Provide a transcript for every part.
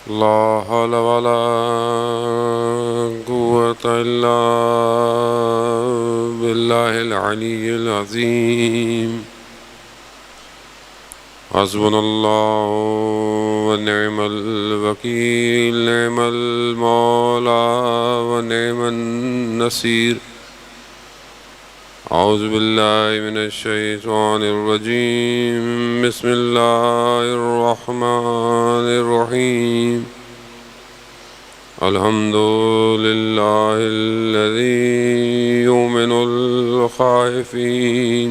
لا حول ولا قوة إلا بالله العلي العظيم. حسبنا الله ونعم الوكيل، نعم المولى ونعم النصير. أعوذ بالله من الشيطان الرجيم. بسم الله الرحمن الرحيم. الحمد لله الذي يؤمن الخائفين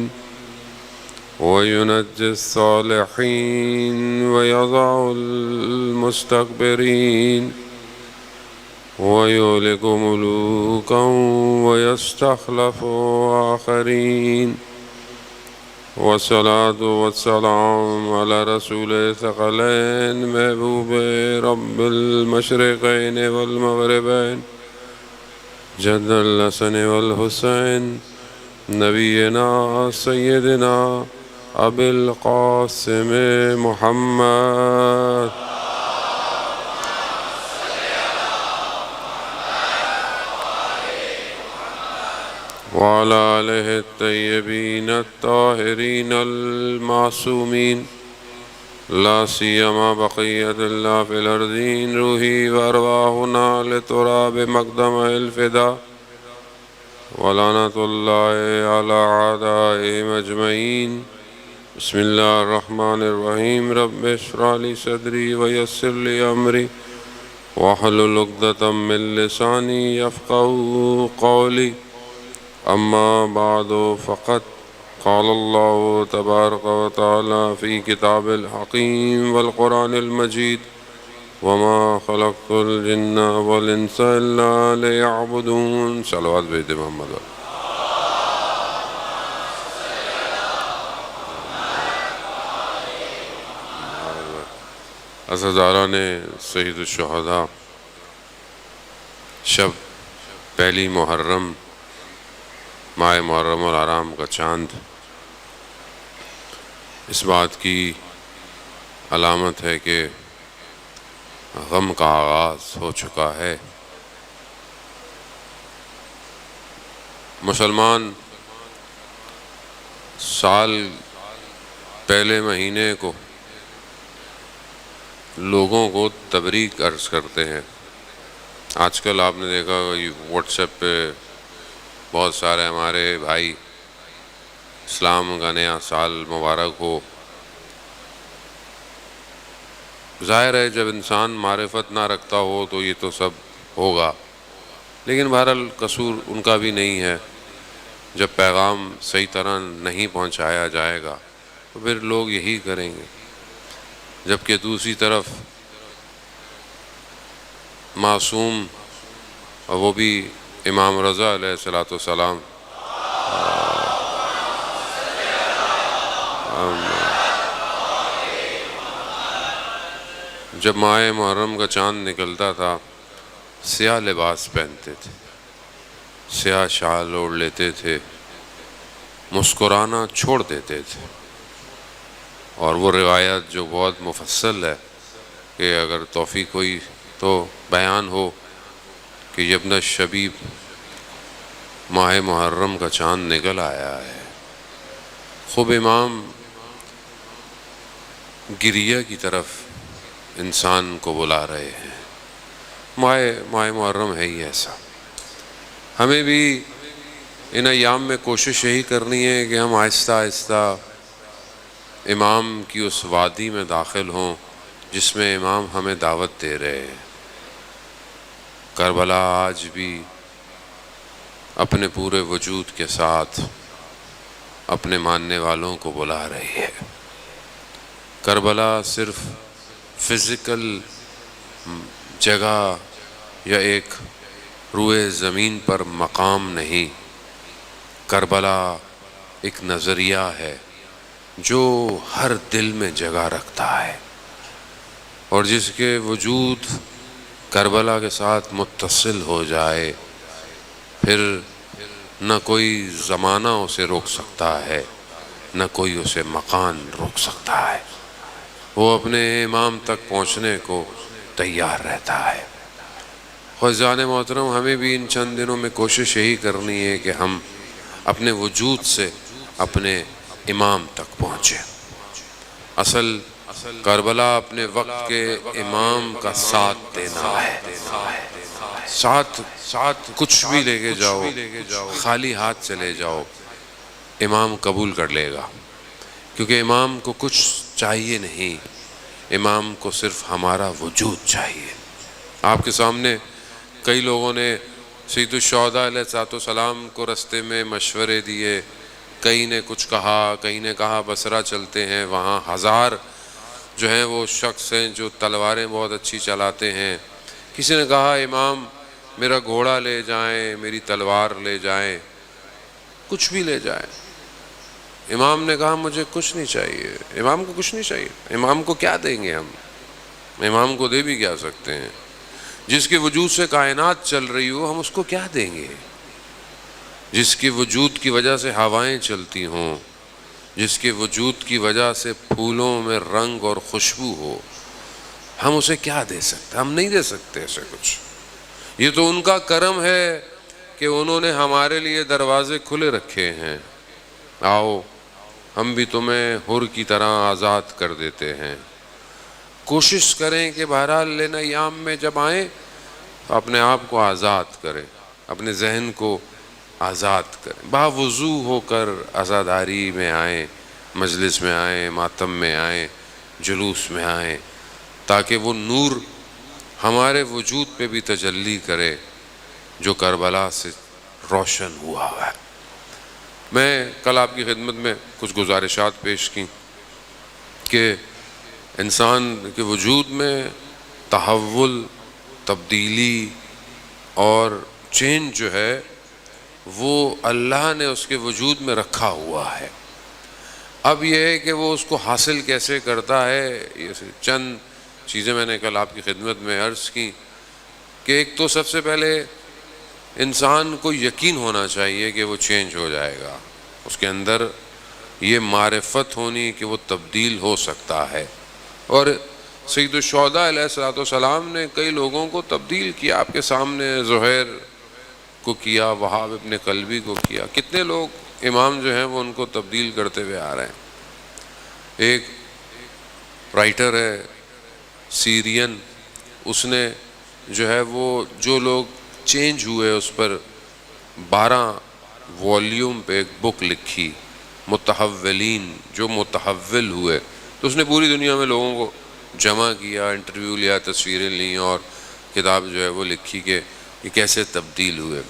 وينجي الصالحين ويضع المستكبرين ويهلك ملوكا ويستخلف آخرين. والصلاة والسلام على رسول ثقلين محبوب رب المشرقين والمغربين جد الحسن والحسين نبينا سيدنا أبي القاسم محمد وعلى آله الطيبين الطاهرين المعصومين، لا سيما بقية الله في الأرضين. روحي وأرواحنا لتراب مقدم الفداء، ولعنة الله على أعدائهم أجمعين. بسم الله الرحمن الرحيم. رب اشرح لي صدري ويسر لي أمري واحلل عقدة من لساني يفقهوا قولي. أما بعد، فقد قال الله تبارك وتعالى في كتاب الحكيم والقرآن المجيد: وما خلقت الجن والإنس إلا ليعبدون. صلوات بھیج دے محمد. عزاداران سید الشہداء، شب پہلی محرم، ماہ محرم الحرام کا چاند اس بات کی علامت ہے کہ غم کا آغاز ہو چکا ہے. مسلمان سال پہلے مہینے کو لوگوں کو تبریک عرض کرتے ہیں. آج کل آپ نے دیکھا واٹس ایپ پہ بہت سارے ہمارے بھائی اسلام کا نیا سال مبارک ہو. ظاہر ہے جب انسان معرفت نہ رکھتا ہو تو یہ تو سب ہوگا، لیکن بہرحال قصور ان کا بھی نہیں ہے. جب پیغام صحیح طرح نہیں پہنچایا جائے گا تو پھر لوگ یہی کریں گے. جبکہ دوسری طرف معصوم، اور وہ بھی امام رضا علیہ السلام، جب ماہ محرم کا چاند نکلتا تھا سیاہ لباس پہنتے تھے، سیاہ شال اوڑھ لیتے تھے، مسکرانا چھوڑ دیتے تھے. اور وہ روایت جو بہت مفصل ہے کہ اگر توفیق ہوئی تو بیان ہو کہ یبن الشبیب ماہ محرم کا چاند نکل آیا ہے. خوب امام گریہ کی طرف انسان کو بلا رہے ہیں. ماہ محرم ہے ہی ایسا. ہمیں بھی ان ایام میں کوشش یہی کرنی ہے کہ ہم آہستہ آہستہ امام کی اس وادی میں داخل ہوں جس میں امام ہمیں دعوت دے رہے ہیں. کربلا آج بھی اپنے پورے وجود کے ساتھ اپنے ماننے والوں کو بلا رہی ہے. کربلا صرف فزیکل جگہ یا ایک روئے زمین پر مقام نہیں، کربلا ایک نظریہ ہے جو ہر دل میں جگہ رکھتا ہے، اور جس کے وجود کربلا کے ساتھ متصل ہو جائے پھر نہ کوئی زمانہ اسے روک سکتا ہے، نہ کوئی اسے مکان روک سکتا ہے. وہ اپنے امام تک پہنچنے کو تیار رہتا ہے۔ خواجان محترم، ہمیں بھی ان چند دنوں میں کوشش یہی کرنی ہے کہ ہم اپنے وجود سے اپنے امام تک پہنچیں۔ اصل کربلا اپنے وقت کے امام کا ساتھ دینا ہے۔ ساتھ کچھ بھی لے کے جاؤ، خالی ہاتھ چلے جاؤ، امام قبول کر لے گا، کیونکہ امام کو کچھ چاہیے نہیں، امام کو صرف ہمارا وجود چاہیے۔ آپ کے سامنے کئی لوگوں نے سید الشہداء علیہ السلام کو رستے میں مشورے دیے، کئی نے کچھ کہا، کئی نے کہا بصرہ چلتے ہیں، وہاں ہزار جو ہیں وہ شخص ہیں جو تلواریں بہت اچھی چلاتے ہیں۔ کسی نے کہا امام میرا گھوڑا لے جائیں، میری تلوار لے جائیں، کچھ بھی لے جائیں۔ امام نے کہا مجھے کچھ نہیں چاہیے۔ امام کو کچھ نہیں چاہیے، امام کو کیا دیں گے ہم؟ امام کو دے بھی کیا سکتے ہیں؟ جس کے وجود سے کائنات چل رہی ہو، ہم اس کو کیا دیں گے؟ جس کے وجود کی وجہ سے ہوائیں چلتی ہوں، جس کے وجود کی وجہ سے پھولوں میں رنگ اور خوشبو ہو، ہم اسے کیا دے سکتے؟ ہم نہیں دے سکتے ایسے کچھ۔ یہ تو ان کا کرم ہے کہ انہوں نے ہمارے لیے دروازے کھلے رکھے ہیں، آؤ ہم بھی تمہیں حر کی طرح آزاد کر دیتے ہیں۔ کوشش کریں کہ بہرحال لینا ایام میں جب آئیں تو اپنے آپ کو آزاد کریں، اپنے ذہن کو آزاد کریں، باوضو ہو کر عزاداری میں آئیں، مجلس میں آئیں، ماتم میں آئیں، جلوس میں آئیں، تاکہ وہ نور ہمارے وجود پہ بھی تجلی کرے جو کربلا سے روشن ہوا ہے۔ میں کل آپ کی خدمت میں کچھ گزارشات پیش کی کہ انسان کے وجود میں تحول، تبدیلی اور چینج جو ہے وہ اللہ نے اس کے وجود میں رکھا ہوا ہے۔ اب یہ ہے کہ وہ اس کو حاصل کیسے کرتا ہے، یہ چند چیزیں میں نے کل آپ کی خدمت میں عرض کی کہ ایک تو سب سے پہلے انسان کو یقین ہونا چاہیے کہ وہ چینج ہو جائے گا، اس کے اندر یہ معرفت ہونی کہ وہ تبدیل ہو سکتا ہے۔ اور سید الشہداء علیہ السلام نے کئی لوگوں کو تبدیل کیا، آپ کے سامنے زہیر کو کیا، وہاب ابن قلبی کو کیا، کتنے لوگ امام جو ہیں وہ ان کو تبدیل کرتے ہوئے آ رہے ہیں۔ ایک رائٹر ہے سیرین، اس نے جو ہے وہ جو لوگ چینج ہوئے اس پر 12 والیوم پہ ایک بک لکھی، متحولین، جو متحول ہوئے، تو اس نے پوری دنیا میں لوگوں کو جمع کیا، انٹرویو لیا، تصویریں لیں اور کتاب جو ہے وہ لکھی کہ یہ کیسے تبدیل ہوئے۔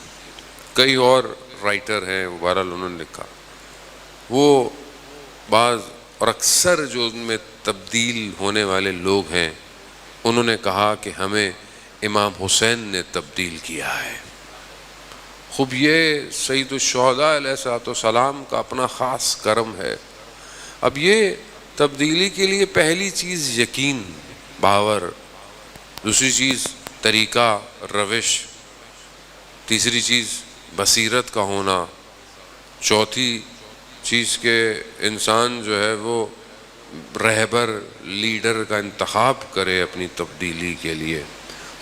کئی اور رائٹر ہیں، بہرحال انہوں نے لکھا، وہ بعض اور اکثر جو ان میں تبدیل ہونے والے لوگ ہیں انہوں نے کہا کہ ہمیں امام حسین نے تبدیل کیا ہے۔ خوب یہ سید الشہداء علیہ السلام کا اپنا خاص کرم ہے۔ اب یہ تبدیلی کے لیے پہلی چیز یقین، باور، دوسری چیز طریقہ، روش، تیسری چیز بصیرت کا ہونا، چوتھی چیز کہ انسان جو ہے وہ رہبر، لیڈر کا انتخاب کرے اپنی تبدیلی کے لیے۔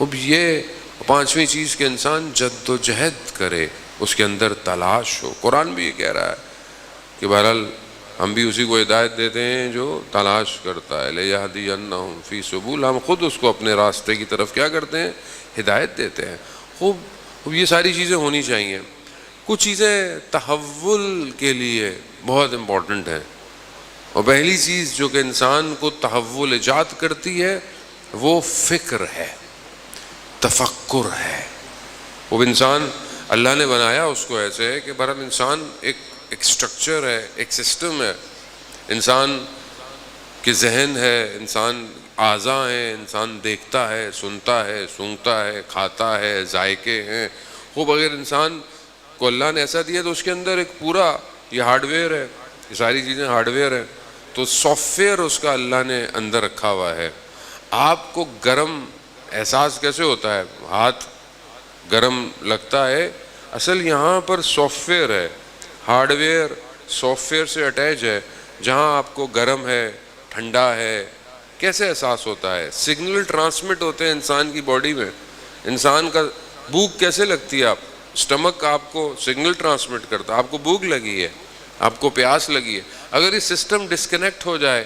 اب یہ پانچویں چیز کہ انسان جد و جہد کرے، اس کے اندر تلاش ہو۔ قرآن بھی یہ کہہ رہا ہے کہ بہرحال ہم بھی اسی کو ہدایت دیتے ہیں جو تلاش کرتا ہے، لَيَهْدِيَنَّهُمْ فِي سُبُلٍ، ہم خود اس کو اپنے راستے کی طرف کیا کرتے ہیں؟ ہدایت دیتے ہیں۔ خوب یہ ساری چیزیں ہونی چاہیے۔ کچھ چیزیں تحول کے لیے بہت امپورٹنٹ ہیں، اور پہلی چیز جو کہ انسان کو تحول ایجاد کرتی ہے وہ فکر ہے، تفکر ہے۔ وہ انسان اللہ نے بنایا اس کو ایسے ہے کہ بہرحال انسان ایک سٹرکچر ہے، ایک سسٹم ہے، انسان کے ذہن ہے، انسان اعضاء ہیں، انسان دیکھتا ہے، سنتا ہے، سونگھتا ہے، کھاتا ہے، ذائقے ہیں۔ خوب اگر انسان کو اللہ نے ایسا دیا تو اس کے اندر ایک پورا یہ ہارڈ ویئر ہے، یہ ساری چیزیں ہارڈ ویئر ہے، تو سافٹ ویئر اس کا اللہ نے اندر رکھا ہوا ہے۔ آپ کو گرم احساس کیسے ہوتا ہے؟ ہاتھ گرم لگتا ہے، اصل یہاں پر سافٹ ویئر ہے، ہارڈ ویئر سافٹ ویئر سے اٹیچ ہے، جہاں آپ کو گرم ہے، ٹھنڈا ہے، کیسے احساس ہوتا ہے؟ سگنل ٹرانسمٹ ہوتے ہیں انسان کی باڈی میں. انسان کا بھوک کیسے لگتی ہے؟ آپ اسٹمک آپ کو سگنل ٹرانسمٹ کرتا ہے، آپ کو بھوک لگی ہے، آپ کو پیاس لگی ہے. اگر یہ سسٹم ڈسکنیکٹ ہو جائے،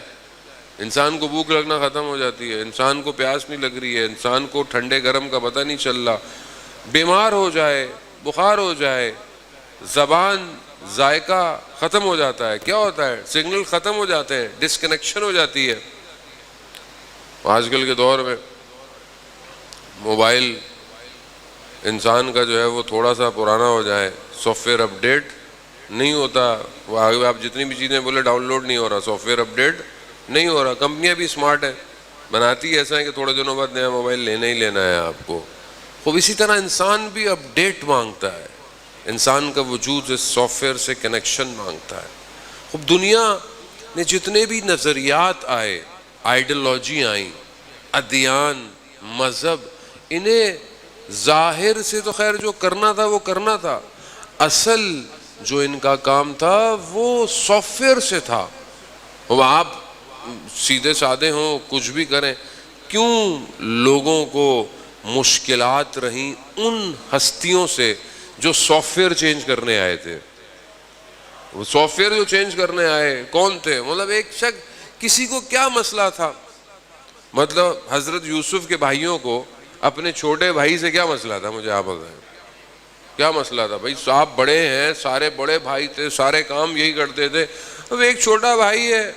انسان کو بھوک لگنا ختم ہو جاتی ہے، انسان کو پیاس نہیں لگ رہی ہے، انسان کو ٹھنڈے گرم کا پتہ نہیں چل رہا، بیمار ہو جائے، بخار ہو جائے، زبان ذائقہ ختم ہو جاتا ہے. کیا ہوتا ہے؟ سگنل ختم ہو جاتے ہیں، ڈسکنیکشن ہو جاتی ہے. آج کل کے دور میں موبائل انسان کا جو ہے وہ تھوڑا سا پرانا ہو جائے، سافٹ ویئر اپ ڈیٹ نہیں ہوتا، وہ آگے آپ جتنی بھی چیزیں بولے ڈاؤن لوڈ نہیں ہو رہا، سافٹ ویئر اپ ڈیٹ نہیں ہو رہا. کمپنیاں بھی اسمارٹ ہیں، بناتی ایسا ہے کہ تھوڑے دنوں بعد نیا موبائل لینا ہی لینا ہے آپ کو. خوب اسی طرح انسان بھی اپ ڈیٹ مانگتا ہے، انسان کا وجود اس سافٹ ویئر سے کنیکشن مانگتا ہے. خوب دنیا نے جتنے بھی نظریات آئے، آئیڈیالوجی آئیں، ادیان، مذہب، انہیں ظاہر سے تو خیر جو کرنا تھا وہ کرنا تھا، اصل جو ان کا کام تھا وہ سافٹ ویئر سے تھا. وہ آپ سیدھے سادے ہوں، کچھ بھی کریں، کیوں لوگوں کو مشکلات رہیں ان ہستیوں سے جو سافٹ ویئر چینج کرنے آئے تھے. وہ سافٹ ویئر جو چینج کرنے آئے کون تھے؟ مطلب ایک شخص، کسی کو کیا مسئلہ تھا؟ مطلب حضرت یوسف کے بھائیوں کو اپنے چھوٹے بھائی سے کیا مسئلہ تھا؟ مجھے آپ بتائیں کیا مسئلہ تھا؟ بھائی صاحب بڑے ہیں، سارے بڑے بھائی تھے، سارے کام یہی کرتے تھے. اب ایک چھوٹا بھائی ہے،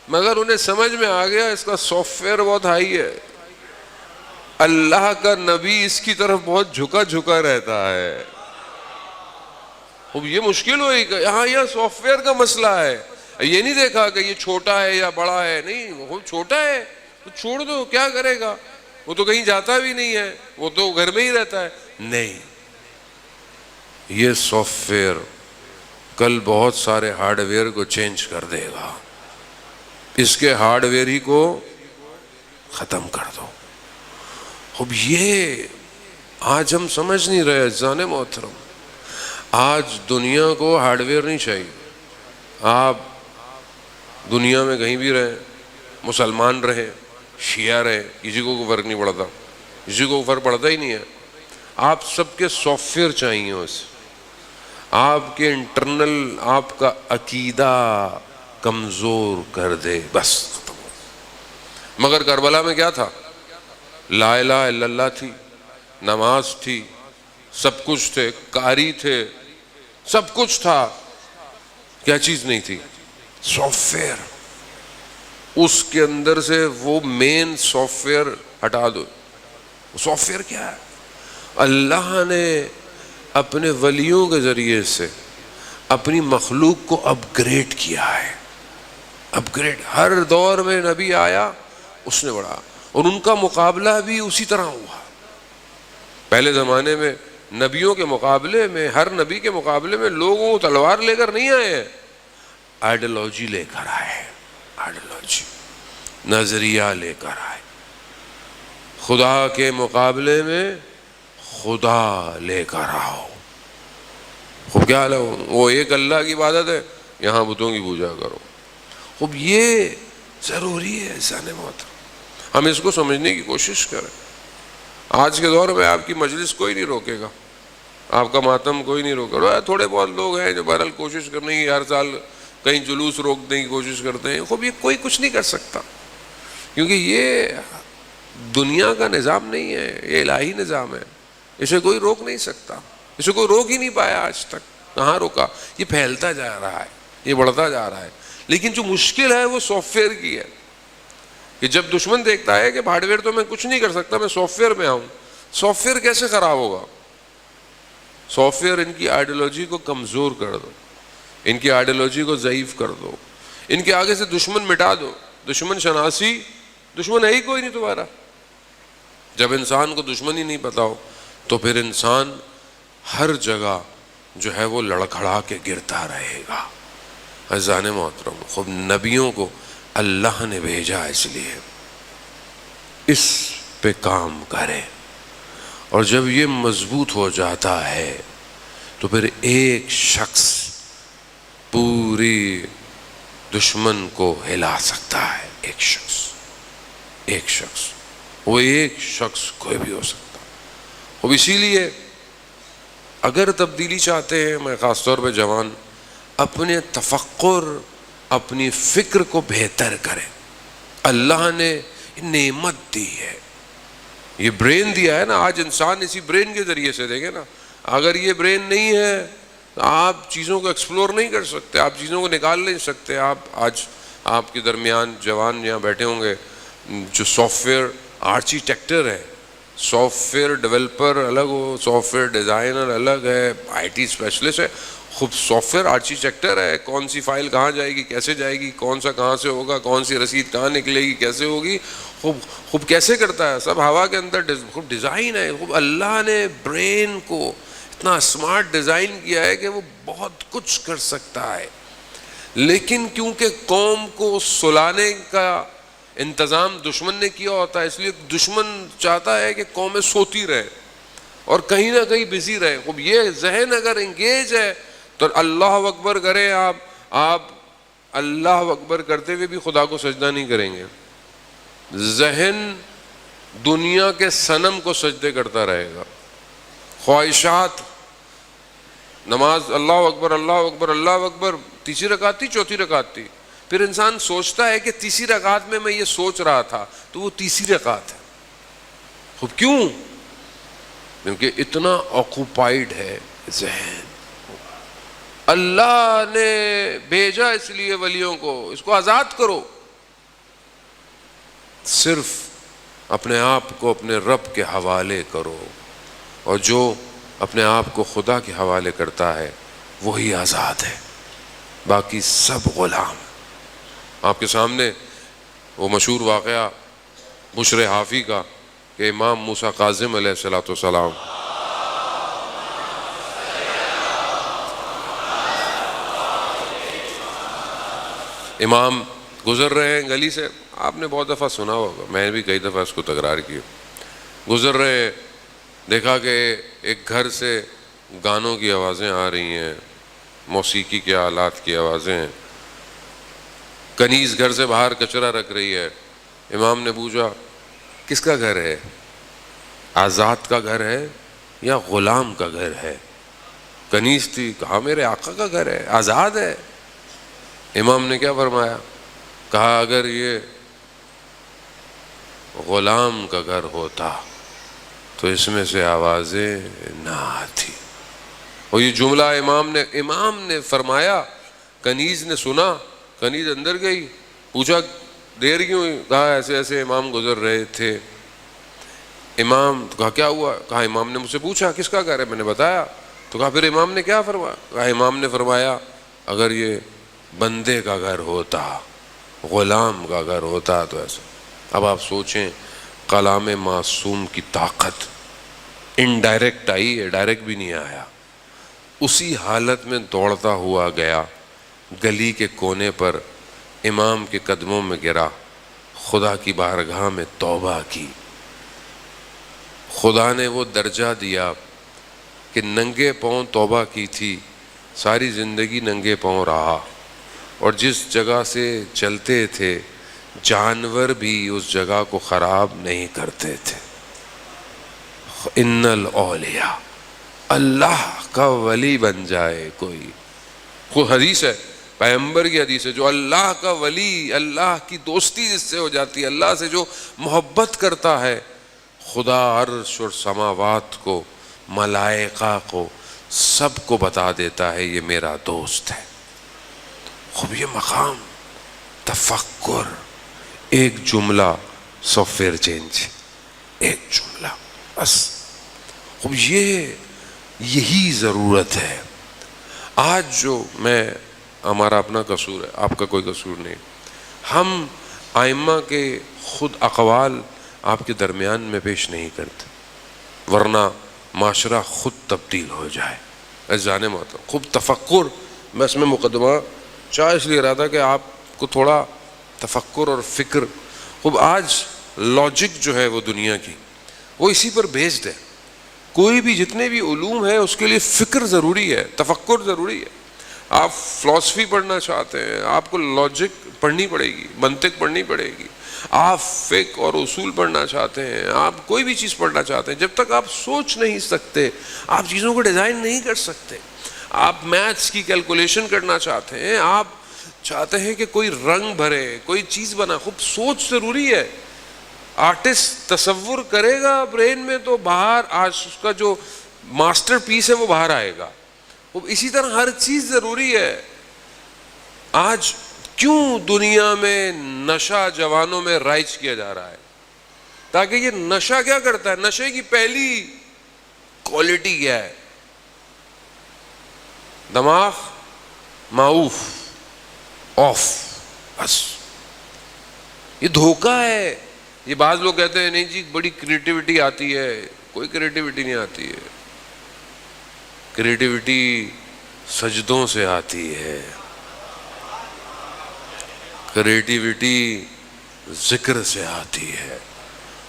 مگر انہیں سمجھ میں آ گیا اس کا سافٹ ویئر بہت ہائی ہے، اللہ کا نبی اس کی طرف بہت جھکا جھکا رہتا ہے. اب یہ مشکل ہوئی کہ یہاں سافٹ ویئر کا مسئلہ ہے. یہ نہیں دیکھا کہ یہ چھوٹا ہے یا بڑا ہے، نہیں، وہ چھوٹا ہے تو چھوڑ دو، کیا کرے گا، وہ تو کہیں جاتا بھی نہیں ہے، وہ تو گھر میں ہی رہتا ہے. نہیں، یہ سافٹ ویئر کل بہت سارے ہارڈ ویئر کو چینج کر دے گا، اس کے ہارڈ ویئر ہی کو ختم کر دو. اب یہ آج ہم سمجھ نہیں رہے عزیزان محترم. آج دنیا کو ہارڈ ویئر نہیں چاہیے. آپ دنیا میں کہیں بھی رہیں، مسلمان رہیں، شیعہ رہیں، کسی کو کوئی فرق نہیں پڑتا، کسی کو فرق پڑتا ہی نہیں ہے. آپ سب کے سافٹ ویئر چاہیے اس، آپ کے انٹرنل آپ کا عقیدہ کمزور کر دے، بس ختم ہو. مگر کربلا میں کیا تھا؟ لا الہ الا اللہ تھی، نماز تھی، سب کچھ تھے، قاری تھے، سب کچھ تھا. کیا چیز نہیں تھی؟ Soft where. اس کے اندر سے وہ مین سافٹ ویئر ہٹا دو. سافٹ ویئر کیا ہے؟ اللہ نے اپنے ولیوں کے ذریعے سے اپنی مخلوق کو اپ گریڈ کیا ہے. اپ گریڈ ہر دور میں نبی آیا اس نے بڑھا، اور ان کا مقابلہ بھی اسی طرح ہوا. پہلے زمانے میں نبیوں کے مقابلے میں، ہر نبی کے مقابلے میں لوگوں کو تلوار لے کر نہیں آئے ہیں، آئیڈیالوجی لے کر آئے، آئیڈیالوجی، نظریہ لے کر آئے. خدا کے مقابلے میں خدا لے کر آؤ. خوب کیا حال ہے؟ وہ ایک اللہ کی عبادت ہے، یہاں بتوں کی پوجا کرو. خوب یہ ضروری ہے انسان محترم، ہم اس کو سمجھنے کی کوشش کریں. آج کے دور میں آپ کی مجلس کوئی نہیں روکے گا، آپ کا ماتم کوئی نہیں روکے گا. تھوڑے بہت لوگ ہیں جو بہرحال کوشش کرنے کی، ہر سال کہیں جلوس روکنے کی کوشش کرتے ہیں. خوب یہ کوئی کچھ نہیں کر سکتا، کیونکہ یہ دنیا کا نظام نہیں ہے، یہ الہی نظام ہے. اسے کوئی روک نہیں سکتا، اسے کوئی روک ہی نہیں پایا آج تک. کہاں روکا؟ یہ پھیلتا جا رہا ہے، یہ بڑھتا جا رہا ہے. لیکن جو مشکل ہے وہ سافٹ ویئر کی ہے، کہ جب دشمن دیکھتا ہے کہ ہارڈ ویئر تو میں کچھ نہیں کر سکتا، میں سافٹ ویئر میں آؤں. سافٹ ویئر کیسے خراب ہوگا؟ سافٹ ویئر ان کی آئیڈیالوجی کو کمزور کر دو، ان کی آئیڈیالوجی کو ضعیف کر دو، ان کے آگے سے دشمن مٹا دو. دشمن شناسی، دشمن ہے ہی کوئی نہیں تمہارا. جب انسان کو دشمن ہی نہیں پتا ہو تو پھر انسان ہر جگہ جو ہے وہ لڑکھڑا کے گرتا رہے گا. عزیزان محترم، خود نبیوں کو اللہ نے بھیجا اس لیے اس پہ کام کرے، اور جب یہ مضبوط ہو جاتا ہے تو پھر ایک شخص پوری دشمن کو ہلا سکتا ہے. ایک شخص ایک شخص، وہ ایک شخص کوئی بھی ہو سکتا. اب اسی لیے اگر تبدیلی چاہتے ہیں، میں خاص طور پہ جوان، اپنے تفکر، اپنی فکر کو بہتر کریں. اللہ نے نعمت دی ہے، یہ برین دیا ہے نا. آج انسان اسی برین کے ذریعے سے دیکھیں نا، اگر یہ برین نہیں ہے تو آپ چیزوں کو ایکسپلور نہیں کر سکتے، آپ چیزوں کو نکال نہیں سکتے. آپ آج آپ کے درمیان جوان یہاں بیٹھے ہوں گے جو سافٹ ویئر آرکیٹیکٹر ہے، سافٹ ویئر ڈیولپر الگ ہو، سافٹ ویئر ڈیزائنر الگ ہے، آئی ٹی اسپیشلسٹ ہے، خوب سافٹ ویئر آرکیٹیکٹر ہے. کون سی فائل کہاں جائے گی، کیسے جائے گی، کون سا کہاں سے ہوگا، کون سی رسید کہاں نکلے گی، کیسے ہوگی، خوب کیسے کرتا ہے، سب ہوا کے اندر خوب ڈیزائن ہے. خوب اللہ نے برین کو اتنا اسمارٹ ڈیزائن کیا ہے کہ وہ بہت کچھ کر سکتا ہے. لیکن کیونکہ قوم کو سلانے کا انتظام دشمن نے کیا ہوتا ہے، اس لیے دشمن چاہتا ہے کہ قومیں سوتی رہے اور کہیں نہ کہیں بزی رہے. خوب یہ ذہن اگر انگیج ہے تو اللہ اکبر کریں آپ اللہ اکبر کرتے ہوئے بھی خدا کو سجدہ نہیں کریں گے. ذہن دنیا کے صنم کو سجدے کرتا رہے گا. خواہشات، نماز اللہ اکبر اللہ اکبر اللہ اکبر، تیسری رکعت تھی، چوتھی رکعت تھی، پھر انسان سوچتا ہے کہ تیسری رکعت میں یہ سوچ رہا تھا، تو وہ تیسری رکعت ہے. خوب کیوں؟ کیونکہ اتنا آکوپائیڈ ہے ذہن. اللہ نے بھیجا اس لیے ولیوں کو، اس کو آزاد کرو. صرف اپنے آپ کو اپنے رب کے حوالے کرو، اور جو اپنے آپ کو خدا کے حوالے کرتا ہے وہی آزاد ہے، باقی سب غلام. آپ کے سامنے وہ مشہور واقعہ بشر حافی کا کہ امام موسیٰ کاظم علیہ السلام امام گزر رہے ہیں گلی سے. آپ نے بہت دفعہ سنا ہوگا، میں نے بھی کئی دفعہ اس کو تکرار کی. گزر رہے، دیکھا کہ ایک گھر سے گانوں کی آوازیں آ رہی ہیں، موسیقی کے آلات کی آوازیں ہیں. کنیز گھر سے باہر کچرا رکھ رہی ہے. امام نے پوچھا کس کا گھر ہے؟ آزاد کا گھر ہے یا غلام کا گھر ہے؟ کنیز تھی، کہا میرے آقا کا گھر ہے، آزاد ہے. امام نے کیا فرمایا؟ کہا اگر یہ غلام کا گھر ہوتا تو اس میں سے آوازیں نہ آتی. اور یہ جملہ امام نے فرمایا. کنیز نے سنا، کنیز اندر گئی، پوچھا دیر کیوں ہوئی؟ کہا ایسے ایسے امام گزر رہے تھے. امام کہا کیا ہوا؟ کہا امام نے مجھ سے پوچھا کس کا گھر ہے، میں نے بتایا. تو کہا پھر امام نے کیا فرمایا؟ کہا امام نے فرمایا اگر یہ بندے کا گھر ہوتا، غلام کا گھر ہوتا تو ایسا. اب آپ سوچیں کلام معصوم کی طاقت. انڈائریکٹ آئی ہے، ڈائریکٹ بھی نہیں آیا. اسی حالت میں دوڑتا ہوا گیا، گلی کے کونے پر امام کے قدموں میں گرا، خدا کی بارگاہ میں توبہ کی. خدا نے وہ درجہ دیا کہ ننگے پاؤں توبہ کی تھی، ساری زندگی ننگے پاؤں رہا، اور جس جگہ سے چلتے تھے جانور بھی اس جگہ کو خراب نہیں کرتے تھے. ان الاولیاء، اللہ کا ولی بن جائے کوئی حدیث ہے، پیغمبر کی حدیث ہے، جو اللہ کا ولی، اللہ کی دوستی جس سے ہو جاتی ہے، اللہ سے جو محبت کرتا ہے، خدا عرش اور سماوات کو، ملائکہ کو، سب کو بتا دیتا ہے یہ میرا دوست ہے. خوب یہ مقام تفکر، ایک جملہ سافٹ ویئر چینج، ایک جملہ بس. خوب یہی ضرورت ہے. آج جو ہمارا اپنا قصور ہے، آپ کا کوئی قصور نہیں، ہم ائمہ کے خود اقوال آپ کے درمیان میں پیش نہیں کرتے، ورنہ معاشرہ خود تبدیل ہو جائے. جانے ماتا خوب تفکر، میں اس میں مقدمہ چاہ اس لیے رہا تھا کہ آپ کو تھوڑا تفکر اور فکر. خوب آج لاجک جو ہے وہ دنیا کی وہ اسی پر بیسڈ ہے. کوئی بھی جتنے بھی علوم ہیں اس کے لیے فکر ضروری ہے، تفکر ضروری ہے. آپ فلسفی پڑھنا چاہتے ہیں، آپ کو لاجک پڑھنی پڑے گی، منطق پڑھنی پڑے گی. آپ فقہ اور اصول پڑھنا چاہتے ہیں، آپ کوئی بھی چیز پڑھنا چاہتے ہیں، جب تک آپ سوچ نہیں سکتے آپ چیزوں کو ڈیزائن نہیں کر سکتے. آپ میتھس کی کیلکولیشن کرنا چاہتے ہیں، آپ چاہتے ہیں کہ کوئی رنگ بھرے، کوئی چیز بنا، خوب سوچ ضروری ہے. آرٹسٹ تصور کرے گا برین میں تو باہر آج اس کا جو ماسٹر پیس ہے وہ باہر آئے گا. اسی طرح ہر چیز ضروری ہے. آج کیوں دنیا میں نشہ جوانوں میں رائج کیا جا رہا ہے؟ تاکہ یہ نشہ کیا کرتا ہے؟ نشے کی پہلی کوالٹی کیا ہے؟ دماغ معوف، آف، بس. یہ دھوکہ ہے. یہ بعض لوگ کہتے ہیں نہیں جی بڑی کریٹیوٹی آتی ہے. کوئی کریٹیوٹی نہیں آتی ہے. کریٹیوٹی سجدوں سے آتی ہے. کریٹیوٹی ذکر سے آتی ہے.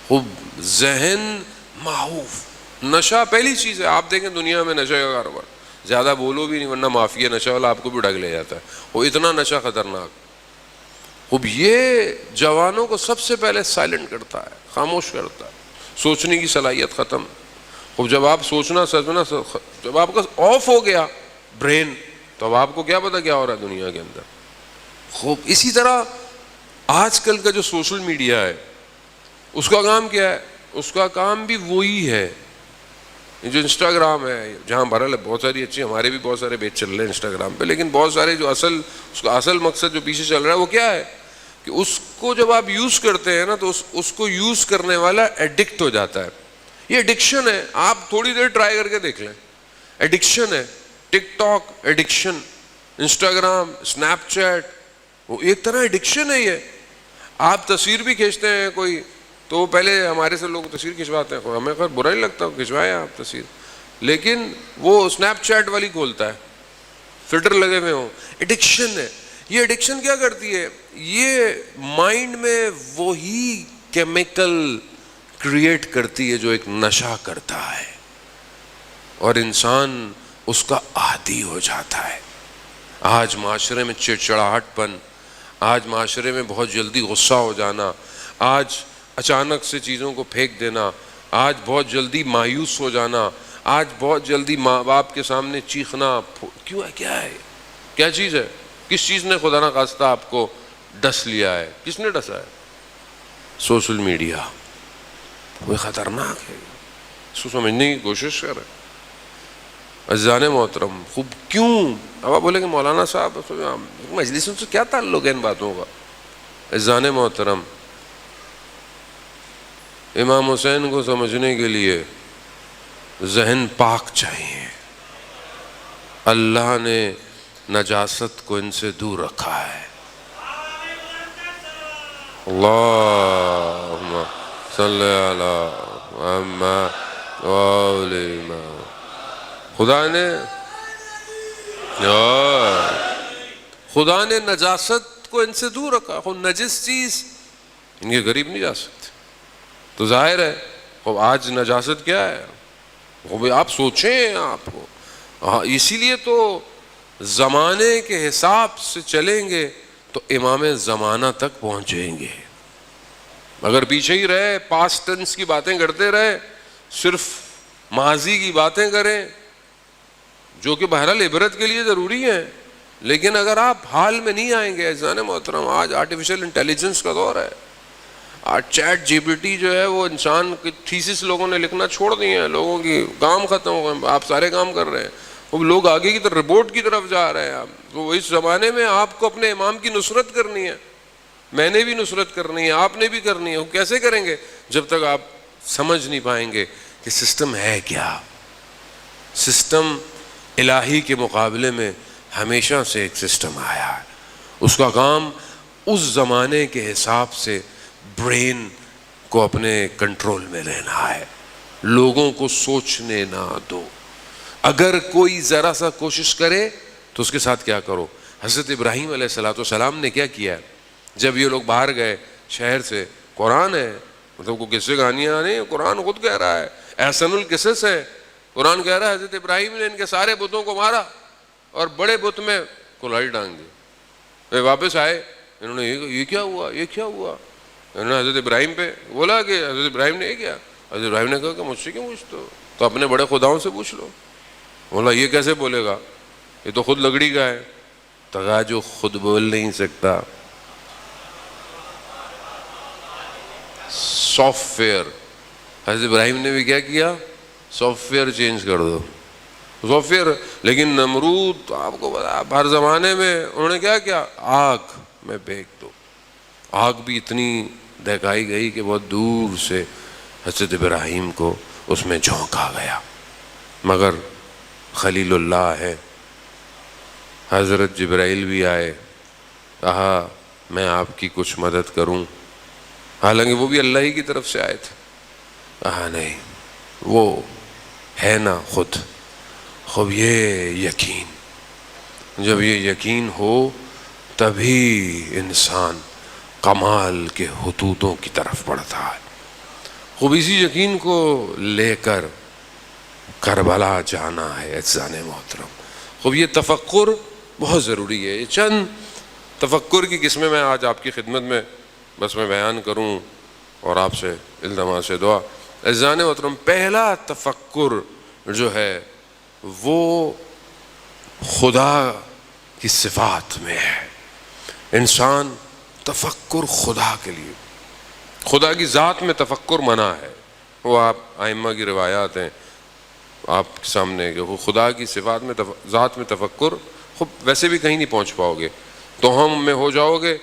خوب ذہن معوف. نشہ پہلی چیز ہے. آپ دیکھیں دنیا میں نشے کا کاروبار، زیادہ بولو بھی نہیں ورنہ مافیا نشہ والا آپ کو بھی ڈھک لے جاتا ہے. وہ اتنا نشہ خطرناک. خوب یہ جوانوں کو سب سے پہلے سائلنٹ کرتا ہے، خاموش کرتا ہے. سوچنے کی صلاحیت ختم. خوب جب آپ سوچنا جب آپ کا آف ہو گیا برین، تو اب آپ کو کیا پتا کیا ہو رہا ہے دنیا کے اندر. خوب اسی طرح آج کل کا جو سوشل میڈیا ہے اس کا کام کیا ہے؟ اس کا کام بھی وہی ہے. جو انسٹاگرام ہے جہاں بہرحال بہت ساری اچھی، ہمارے بھی بہت سارے بیچ چل رہے ہیں انسٹاگرام پہ، لیکن بہت سارے جو اس کا اصل مقصد جو پیچھے چل رہا ہے وہ کیا ہے کہ اس کو جب آپ یوز کرتے ہیں نا تو اس کو یوز کرنے والا ایڈکٹ ہو جاتا ہے. یہ ایڈکشن ہے. آپ تھوڑی دیر ٹرائی کر کے دیکھ لیں. ایڈکشن ہے. TikTok addiction, Instagram, Snapchat, وہ ایک طرح ایڈکشن ہے. یہ آپ تصویر بھی کھینچتے ہیں کوئی تو پہلے ہمارے سے لوگ تصویر کھنچواتے ہیں، ہمیں خیر برا نہیں لگتا کھنچوائیں آپ تصویر، لیکن وہ اسنیپ چیٹ والی کھولتا ہے فلٹر لگے ہوئے ہوں. ایڈکشن ہے. یہ ایڈکشن کیا کرتی ہے؟ یہ مائنڈ میں وہی کیمیکل کریٹ کرتی ہے جو ایک نشہ کرتا ہے، اور انسان اس کا عادی ہو جاتا ہے. آج معاشرے میں چڑچڑاہٹ پن، آج معاشرے میں بہت جلدی غصہ ہو جانا، آج اچانک سے چیزوں کو پھینک دینا، آج بہت جلدی مایوس ہو جانا، آج بہت جلدی ماں باپ کے سامنے چیخنا. کیوں ہے؟ کیا ہے؟ کیا چیز ہے؟ کس چیز نے خدا نہ خواستہ آپ کو ڈس لیا ہے؟ کس نے ڈسا ہے؟ Social media. وہ خطرناک ہے. اس کو سمجھنے کی کوشش کر. عزیزان محترم، خوب کیوں اب آپ بولیں کہ مولانا صاحب مجلسوں سے کیا تعلق ہے ان باتوں کا؟ عزیزان محترم، امام حسین کو سمجھنے کے لیے ذہن پاک چاہیے. اللہ نے نجاست کو ان سے دور رکھا ہے. اللہم صلی علی محمد وآل محمد. خدا نے نجاست کو ان سے دور رکھا. خود نجس چیز ان کے قریب نہیں جا سکتے. تو ظاہر ہے خب آج نجاست کیا ہے؟ خب آپ سوچیں آپ کو. اسی لیے تو زمانے کے حساب سے چلیں گے تو امام زمانہ تک پہنچیں گے. اگر پیچھے ہی رہے، پاسٹ ٹینس کی باتیں کرتے رہے، صرف ماضی کی باتیں کریں جو کہ بہرحال عبرت کے لیے ضروری ہیں، لیکن اگر آپ حال میں نہیں آئیں گے عزیزان محترم. آج آرٹیفیشل انٹیلیجنس کا دور ہے. آج چیٹ جی پی ٹی جو ہے وہ انسان کی تھیسس لوگوں نے لکھنا چھوڑ دیے ہیں، لوگوں کی کام ختم ہو گئے. آپ سارے کام کر رہے ہیں، وہ لوگ آگے کی طرف ربوٹ کی طرف جا رہے ہیں. تو اس زمانے میں آپ کو اپنے امام کی نصرت کرنی ہے، میں نے بھی نصرت کرنی ہے، آپ نے بھی کرنی ہے. وہ کیسے کریں گے؟ جب تک آپ سمجھ نہیں پائیں گے کہ سسٹم ہے کیا. سسٹم الہی کے مقابلے میں ہمیشہ سے ایک سسٹم آیا ہے. اس کا کام اس زمانے کے حساب سے برین کو اپنے کنٹرول میں لینا ہے. لوگوں کو سوچنے نہ دو. اگر کوئی ذرا سا کوشش کرے تو اس کے ساتھ کیا کرو. حضرت ابراہیم علیہ السلام نے کیا کیا؟ جب یہ لوگ باہر گئے شہر سے، قرآن ہے مطلب کو قصے کہانیاں نہیں، قرآن خود کہہ رہا ہے، احسن القصص ہے. قرآن کہہ رہا ہے حضرت ابراہیم نے ان کے سارے بتوں کو مارا اور بڑے بت میں کلائی ڈانگ دی. واپس آئے، انہوں نے یہ کیا ہوا، یہ کیا ہوا؟ انہوں نے حضرت ابراہیم پہ بولا کہ حضرت ابراہیم نے یہ کیا. حضرت ابراہیم نے کہا کہ مجھ سے کیوں پوچھتے ہو, تو اپنے بڑے خداؤں سے پوچھ لو. بولا یہ کیسے بولے گا, یہ تو خود لکڑی کا ہے. تو کہا جو خود بول نہیں سکتا سافٹ ویئر. حضرت ابراہیم نے بھی کیا کیا, سافٹ ویئر چینج کر دو, سافٹ ویئر. لیکن نمرود آپ کو پتا ہر زمانے میں انہوں نے کیا کیا, آگ میں پھینک دو. آگ بھی اتنی دہکائی گئی کہ بہت دور سے حضرت ابراہیم کو اس میں جھونک آ گیا. مگر خلیل اللہ ہے, حضرت جبرائیل بھی آئے, کہا میں آپ کی کچھ مدد کروں, حالانکہ وہ بھی اللہ ہی کی طرف سے آئے تھے. کہا نہیں, وہ ہے نا خود. خوب یہ یقین, جب یہ یقین ہو تبھی انسان کمال کے حدودوں کی طرف بڑھتا ہے. خوب اسی یقین کو لے کر کربلا جانا ہے اعزان محترم. خوب یہ تفکر بہت ضروری ہے. یہ چند تفکر کی قسمیں میں آج آپ کی خدمت میں بس میں بیان کروں اور آپ سے التماس سے دعا. اعزان محترم, پہلا تفکر جو ہے وہ خدا کی صفات میں ہے. انسان تفکر خدا کے لیے, خدا کی ذات میں تفکر منع ہے. وہ آپ ائمہ کی روایات ہیں آپ کے سامنے کہ وہ خدا کی صفات میں ذات میں تفکر, خود ویسے بھی کہیں نہیں پہنچ پاؤ گے, تو ہم میں ہو جاؤ گے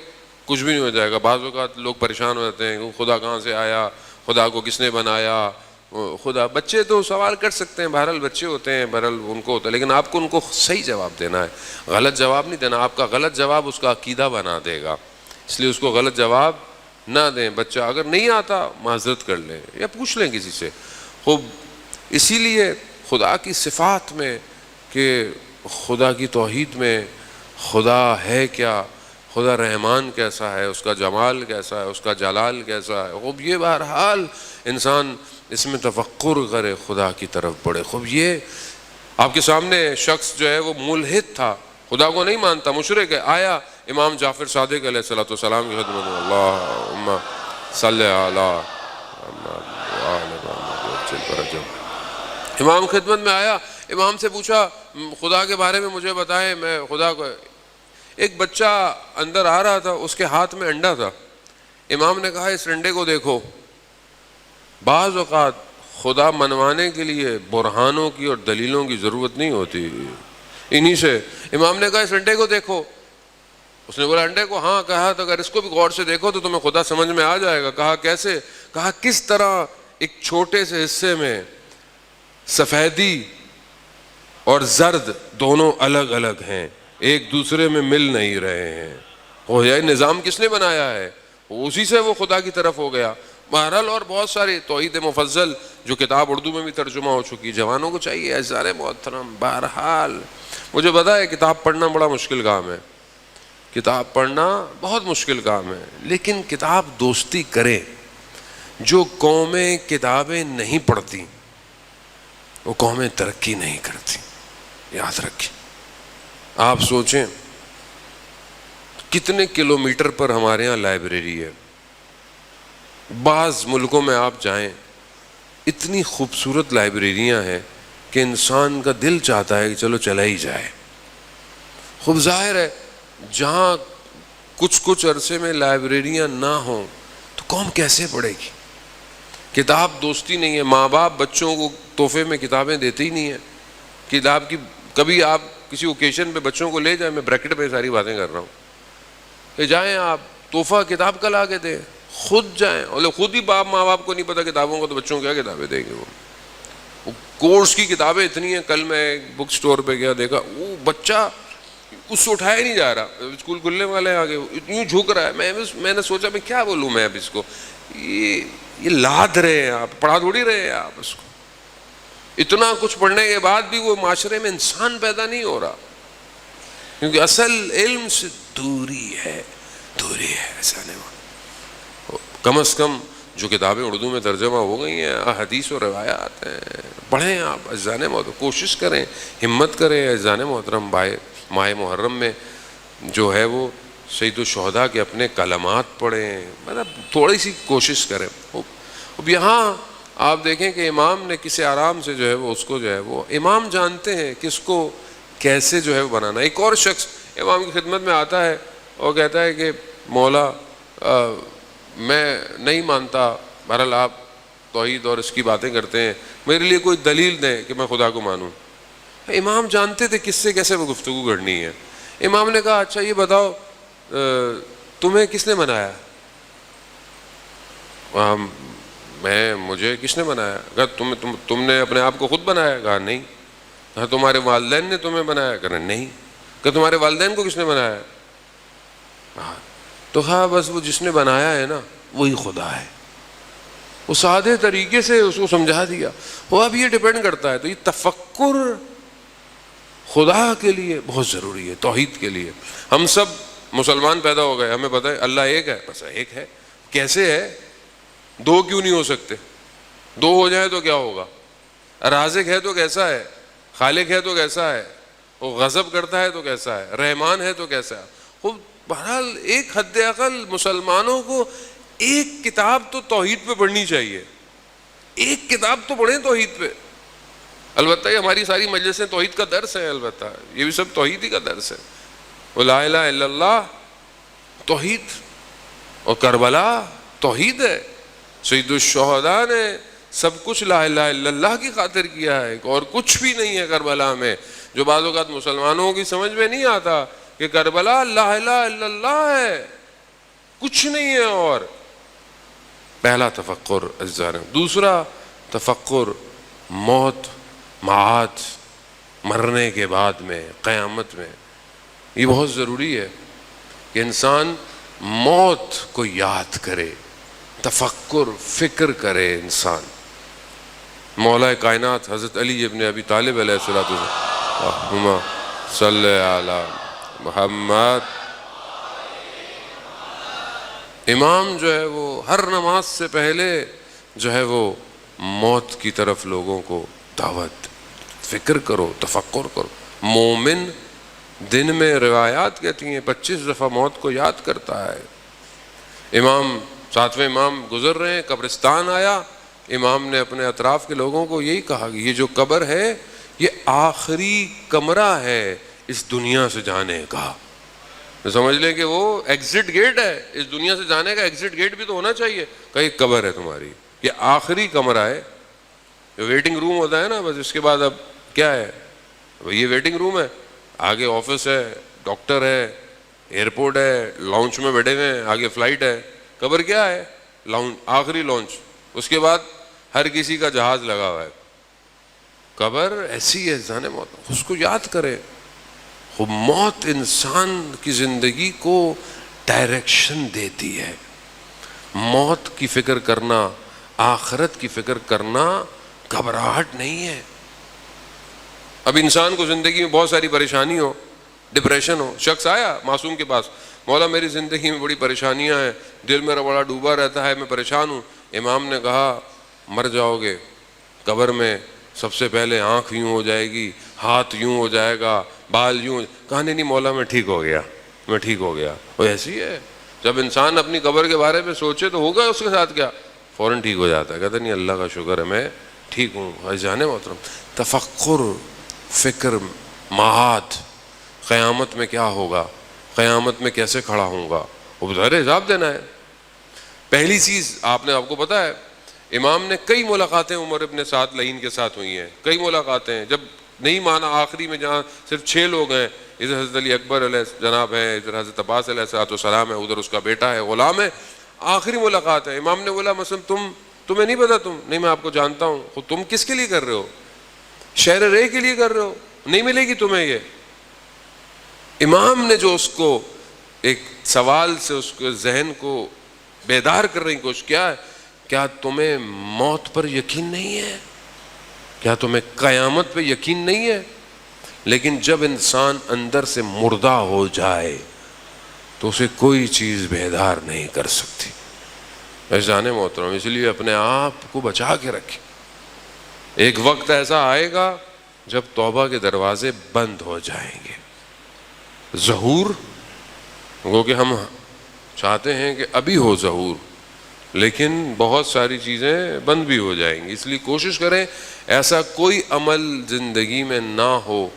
کچھ بھی نہیں ہو جائے گا. بعض اوقات لوگ پریشان ہو جاتے ہیں کہ خدا کہاں سے آیا, خدا کو کس نے بنایا. خدا, بچے تو سوال کر سکتے ہیں, بہرحال بچے ہوتے ہیں, بہرحال ان کو ہوتا ہے, لیکن آپ کو ان کو صحیح جواب دینا ہے, غلط جواب نہیں دینا. آپ کا غلط جواب اس کا عقیدہ بنا دے گا, اس لیے اس کو غلط جواب نہ دیں. بچہ اگر نہیں آتا معذرت کر لیں یا پوچھ لیں کسی سے. خوب اسی لیے خدا کی صفات میں کہ خدا کی توحید میں خدا ہے کیا, خدا رحمان کیسا ہے, اس کا جمال کیسا ہے, اس کا جلال کیسا ہے. خوب یہ بہرحال انسان اس میں تفکر کرے, خدا کی طرف بڑھے. خوب یہ آپ کے سامنے شخص جو ہے وہ ملحد تھا, خدا کو نہیں مانتا, مشرک ہے, آیا امام جعفر صادق علیہ السلام کی خدمت میں, اللہم صلی علی امام خدمت میں آیا. امام سے پوچھا خدا کے بارے میں مجھے بتائیں, میں خدا کو. ایک بچہ اندر آ رہا تھا, اس کے ہاتھ میں انڈا تھا. امام نے کہا اس انڈے کو دیکھو. بعض اوقات خدا منوانے کے لیے برہانوں کی اور دلیلوں کی ضرورت نہیں ہوتی, انہی سے. امام نے کہا اس انڈے کو دیکھو. اس نے بولا انڈے کو, ہاں. کہا تو اگر اس کو بھی غور سے دیکھو تو تمہیں خدا سمجھ میں آ جائے گا. کہا کیسے؟ کہا کس طرح ایک چھوٹے سے حصے میں سفیدی اور زرد دونوں الگ الگ ہیں, ایک دوسرے میں مل نہیں رہے ہیں. وہ یہ نظام کس نے بنایا ہے؟ اسی سے وہ خدا کی طرف ہو گیا. بہرحال اور بہت ساری توحید مفضل جو کتاب اردو میں بھی ترجمہ ہو چکی, جوانوں کو چاہیے اعزان محترم. بہرحال مجھے پتا ہے کتاب پڑھنا بڑا مشکل کام ہے, کتاب پڑھنا بہت مشکل کام ہے, لیکن کتاب دوستی کریں. جو قومیں کتابیں نہیں پڑھتی وہ قومیں ترقی نہیں کرتی, یاد رکھیں. آپ سوچیں کتنے کلومیٹر پر ہمارے ہاں لائبریری ہے. بعض ملکوں میں آپ جائیں اتنی خوبصورت لائبریریاں ہیں کہ انسان کا دل چاہتا ہے کہ چلو چلا ہی جائے. خوب ظاہر ہے جہاں کچھ عرصے میں لائبریریاں نہ ہوں تو قوم کیسے پڑھے گی؟ کتاب دوستی نہیں ہے. ماں باپ بچوں کو تحفے میں کتابیں دیتے ہی نہیں ہیں. کتاب کی کبھی آپ کسی اوکیشن پہ بچوں کو لے جائیں, میں بریکٹ پہ ساری باتیں کر رہا ہوں, کہ جائیں آپ تحفہ کتاب کا لا کے دیں, خود جائیں. اور خود ہی ماں باپ کو نہیں پتہ کتابوں کو, تو بچوں کو کیا کتابیں دیں گے؟ وہ کورس کی کتابیں اتنی ہیں. کل میں ایک بک سٹور پہ گیا, دیکھا وہ بچہ اس سے اٹھایا ہی نہیں جا رہا, اسکول کھلنے والے آگے اتنی جھک رہا ہے. میں نے سوچا میں کیا بولوں میں اب اس کو, یہ لاد رہے ہیں آپ, پڑھا تھوڑی رہے ہیں آپ اس کو. اتنا کچھ پڑھنے کے بعد بھی وہ معاشرے میں انسان پیدا نہیں ہو رہا, کیونکہ اصل علم سے دوری ہے. ایسا نہیں. کم از کم جو کتابیں اردو میں ترجمہ ہو گئی ہیں, حدیث و روایات ہیں, پڑھیں آپ. اذان محترم کوشش کریں, ہمت کریں. اذان محترم ماہ محرم میں جو ہے وہ سید الشہداء کے اپنے کلمات پڑھیں، مطلب تھوڑی سی کوشش کریں. اب یہاں آپ دیکھیں کہ امام نے کسی آرام سے جو ہے وہ اس کو جو ہے وہ امام جانتے ہیں کس کو کیسے جو ہے وہ بنانا. ایک اور شخص امام کی خدمت میں آتا ہے اور کہتا ہے کہ مولا میں نہیں مانتا، بہرحال آپ توحید اور اس کی باتیں کرتے ہیں، میرے لیے کوئی دلیل دیں کہ میں خدا کو مانوں. امام جانتے تھے کس سے کیسے وہ گفتگو کرنی ہے. امام نے کہا اچھا یہ بتاؤ تمہیں کس نے بنایا؟ مجھے کس نے بنایا؟ کہا تم نے اپنے آپ کو خود بنایا؟ کہا نہیں. کہا تمہارے والدین نے تمہیں بنایا؟ کہا نہیں. کہ تمہارے والدین کو کس نے بنایا؟ تو کہا بس وہ جس نے بنایا ہے نا وہی خدا ہے. وہ سادے طریقے سے اس کو سمجھا دیا. وہ اب یہ ڈیپینڈ کرتا ہے. تو یہ تفکر خدا کے لیے بہت ضروری ہے، توحید کے لیے. ہم سب مسلمان پیدا ہو گئے، ہمیں پتہ ہے اللہ ایک ہے، بس ایک ہے. کیسے ہے؟ دو کیوں نہیں ہو سکتے؟ دو ہو جائے تو کیا ہوگا؟ رازق ہے تو کیسا ہے؟ خالق ہے تو کیسا ہے؟ وہ غضب کرتا ہے تو کیسا ہے؟ رحمان ہے تو کیسا ہے؟ وہ بہرحال ایک حد اقل مسلمانوں کو ایک کتاب تو توحید پہ پڑھنی چاہیے. ایک کتاب تو پڑھیں توحید پہ. البتہ یہ ہماری ساری مجلسیں توحید کا درس ہیں، البتہ یہ بھی سب توحید ہی کا درس ہے. وہ لا الہ الا اللہ توحید، اور کربلا توحید ہے. سید الشہداء نے سب کچھ لا الہ الا اللہ کی خاطر کیا ہے، اور کچھ بھی نہیں ہے کربلا میں، جو بعض اوقات مسلمانوں کی سمجھ میں نہیں آتا کہ کربلا لا الہ الا اللہ ہے، کچھ نہیں ہے. اور پہلا تفکر عزیزان. دوسرا تفکر موت، معاد، مرنے کے بعد میں، قیامت میں. یہ بہت ضروری ہے کہ انسان موت کو یاد کرے، تفکر، فکر کرے انسان. مولا کائنات حضرت علی ابن ابی طالب علیہ الصلوۃ والسلام، اللہم صلی علی محمد. امام جو ہے وہ ہر نماز سے پہلے جو ہے وہ موت کی طرف لوگوں کو دعوت. فکر کرو، تفکر کرو. مومن دن میں روایات کہتی ہیں 25 دفعہ موت کو یاد کرتا ہے. امام 7ویں امام گزر رہے ہیں، قبرستان آیا، امام نے اپنے اطراف کے لوگوں کو یہی کہا کہ یہ جو قبر ہے یہ آخری کمرہ ہے اس دنیا سے جانے کا. سمجھ لیں کہ وہ ایگزٹ گیٹ ہے اس دنیا سے جانے کا. ایگزٹ گیٹ بھی تو ہونا چاہیے. کہیں قبر ہے تمہاری، یہ آخری کمرہ ہے. ویٹنگ روم ہوتا ہے نا، بس اس کے بعد اب کیا ہے؟ یہ ویٹنگ روم ہے، آگے آفس ہے، ڈاکٹر ہے، ایئرپورٹ ہے، لانچ میں بیٹھے ہوئے ہیں، آگے فلائٹ ہے. قبر کیا ہے؟ لانچ، آخری لانچ. اس کے بعد ہر کسی کا جہاز لگا ہوا ہے. قبر ایسی ہے جانے موت، اس کو یاد کرے. موت انسان کی زندگی کو ڈائریکشن دیتی ہے. موت کی فکر کرنا، آخرت کی فکر کرنا گھبراہٹ نہیں ہے. اب انسان کو زندگی میں بہت ساری پریشانی ہو، ڈپریشن ہو. شخص آیا معصوم کے پاس، مولا میری زندگی میں بڑی پریشانیاں ہیں، دل میرا بڑا ڈوبا رہتا ہے، میں پریشان ہوں. امام نے کہا مر جاؤ گے قبر میں، سب سے پہلے آنکھ یوں ہو جائے گی، ہاتھ یوں ہو جائے گا، بال یوں. کہا نہیں مولا میں ٹھیک ہو گیا، میں ٹھیک ہو گیا. وہ ایسی ہے جب انسان اپنی قبر کے بارے میں سوچے تو ہوگا اس کے ساتھ کیا، فوراً ٹھیک ہو جاتا ہے. کہتا نہیں اللہ کا شکر ہے میں ٹھیک ہوں. جانے محترم، تفکر، فکر، معاد، قیامت میں کیا ہوگا، قیامت میں کیسے کھڑا ہوں گا، وہ ظاہر حساب دینا ہے. پہلی چیز آپ کو پتہ ہے، امام نے کئی ملاقاتیں عمر ابن سعد لعین کے ساتھ ہوئی ہیں، کئی ملاقاتیں. جب نہیں مانا آخری میں جہاں صرف 6 لوگ ہیں، ادھر حضرت علی اکبر علیہ جناب ہیں، ادھر حضرت عباس علیہ السلام ہے، ادھر اس کا بیٹا ہے، غلام ہے. آخری ملاقات ہے. امام نے بولا مثلا تمہیں نہیں پتا، تم نہیں، میں آپ کو جانتا ہوں، خود تم کس کے لیے کر رہے ہو؟ شہر رے کے لیے کر رہے ہو، نہیں ملے گی تمہیں یہ. امام نے جو اس کو ایک سوال سے اس کے ذہن کو بیدار کرنے کی کوشش کیا ہے، کیا تمہیں موت پر یقین نہیں ہے؟ کیا تمہیں قیامت پہ یقین نہیں ہے؟ لیکن جب انسان اندر سے مردہ ہو جائے تو اسے کوئی چیز بیدار نہیں کر سکتی. جانے محترم، اس لیے اپنے آپ کو بچا کے رکھیں. ایک وقت ایسا آئے گا جب توبہ کے دروازے بند ہو جائیں گے. ظہور وہ کہ ہم چاہتے ہیں کہ ابھی ہو ظہور، لیکن بہت ساری چیزیں بند بھی ہو جائیں گی، اس لیے کوشش کریں ایسا کوئی عمل زندگی میں نہ ہو،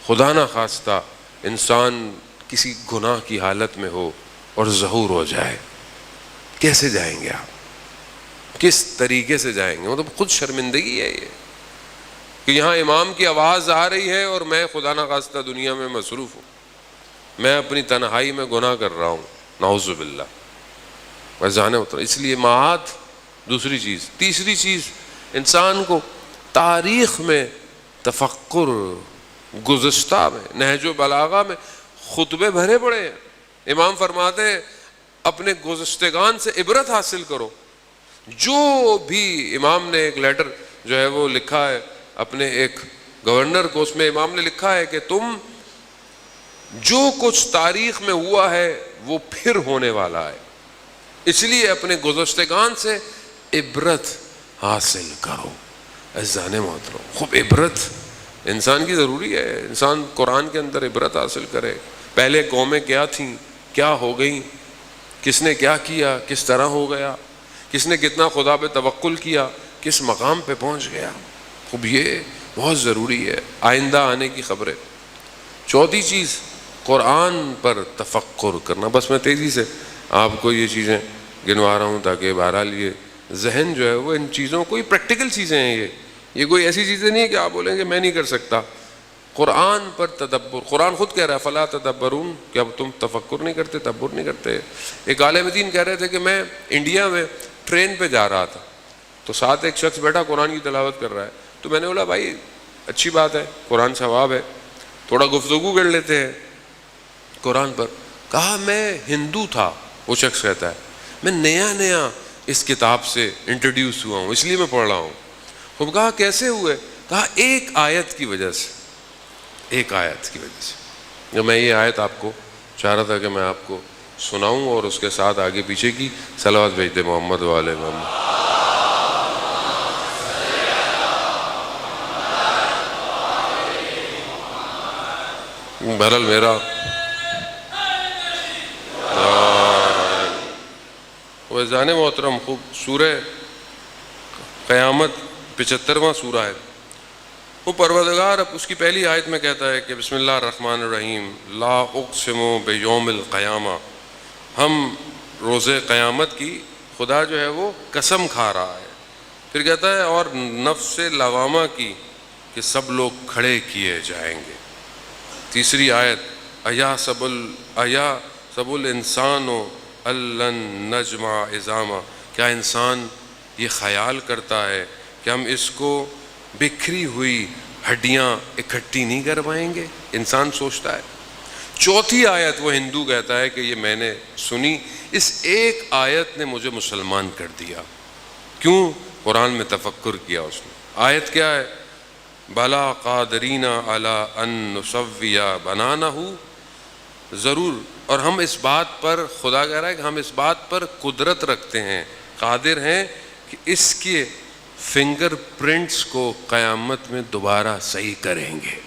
خدا نہ خواستہ انسان کسی گناہ کی حالت میں ہو اور ظہور ہو جائے۔ کیسے جائیں گے آپ؟ کس طریقے سے جائیں گے؟ مطلب خود شرمندگی ہے یہ کہ یہاں امام کی آواز آ رہی ہے اور میں خدا نہ خواستہ دنیا میں مصروف ہوں، میں اپنی تنہائی میں گناہ کر رہا ہوں، نعوذ باللہ، ویزانے اترا۔ اس لیے معاد دوسری چیز۔ تیسری چیز، انسان کو تاریخ میں تفکر، گزشتہ میں، نہج و بلاغہ میں خطبے بھرے پڑے ہیں، امام فرماتے ہیں اپنے گزشتگان سے عبرت حاصل کرو۔ جو بھی امام نے ایک لیٹر جو ہے وہ لکھا ہے اپنے ایک گورنر کو، اس میں امام نے لکھا ہے کہ تم جو کچھ تاریخ میں ہوا ہے وہ پھر ہونے والا ہے، اس لیے اپنے گزشتگان سے عبرت حاصل کرو۔ عزیزان محترم، خوب عبرت انسان کی ضروری ہے، انسان قرآن کے اندر عبرت حاصل کرے۔ پہلے قومیں کیا تھیں، کیا ہو گئیں، کس نے کیا کیا، کس طرح ہو گیا، کس نے کتنا خدا پہ توکل کیا، کس مقام پہ پہنچ گیا۔ خوب یہ بہت ضروری ہے، آئندہ آنے کی خبریں۔ چوتھی چیز، قرآن پر تفکر کرنا۔ بس میں تیزی سے آپ کو یہ چیزیں گنوا رہا ہوں تاکہ بہرحال یہ ذہن جو ہے وہ ان چیزوں کو، یہ پریکٹیکل چیزیں ہیں، یہ کوئی ایسی چیزیں نہیں ہے کہ آپ بولیں کہ میں نہیں کر سکتا۔ قرآن پر تدبر، قرآن خود کہہ رہا ہے فلا تدبرون، کہ اب تم تفکر نہیں کرتے، تدبر نہیں کرتے۔ ایک عالم دین کہہ رہے تھے کہ میں انڈیا میں ٹرین پہ جا رہا تھا تو ساتھ ایک شخص بیٹھا قرآن کی تلاوت کر رہا ہے، تو میں نے بولا بھائی اچھی بات ہے، قرآن ثواب ہے، تھوڑا گفتگو کر لیتے ہیں قرآن پر۔ کہا میں ہندو تھا، وہ شخص کہتا ہے میں نیا اس کتاب سے انٹروڈیوس ہوا ہوں، اس لیے میں پڑھ رہا ہوں۔ خوب کہا کیسے ہوئے؟ کہا ایک آیت کی وجہ سے، ایک آیت کی وجہ سے۔ جو میں یہ آیت آپ کو چاہ رہا تھا کہ میں آپ کو سناؤں اور اس کے ساتھ آگے پیچھے کی صلوات بھیج دے محمد والے محمد۔ بہرحال میرا ویزان محترم، خوب سورہ قیامت 75واں سورہ ہے، وہ پروردگار اب اس کی پہلی آیت میں کہتا ہے کہ بسم اللہ الرحمن الرحیم، لا اقسم بیوم القیامہ، ہم روز قیامت کی خدا جو ہے وہ قسم کھا رہا ہے۔ پھر کہتا ہے اور نفس لوامہ کی کہ سب لوگ کھڑے کیے جائیں گے۔ تیسری آیت، ایا سب الانسان الن نجمع عظامہ، کیا انسان یہ خیال کرتا ہے کہ ہم اس کو بکھری ہوئی ہڈیاں اکٹھی نہیں کر پائیں گے؟ انسان سوچتا ہے۔ چوتھی آیت وہ ہندو کہتا ہے کہ یہ میں نے سنی، اس ایک آیت نے مجھے مسلمان کر دیا۔ کیوں؟ قرآن میں تفکر کیا اس نے۔ آیت کیا ہے؟ بلا قادرین علی ان نسوی بنانہ، ضرور، اور ہم اس بات پر، خدا کہہ رہا ہے کہ ہم اس بات پر قدرت رکھتے ہیں، قادر ہیں کہ اس کے فنگر پرنٹس کو قیامت میں دوبارہ صحیح کریں گے۔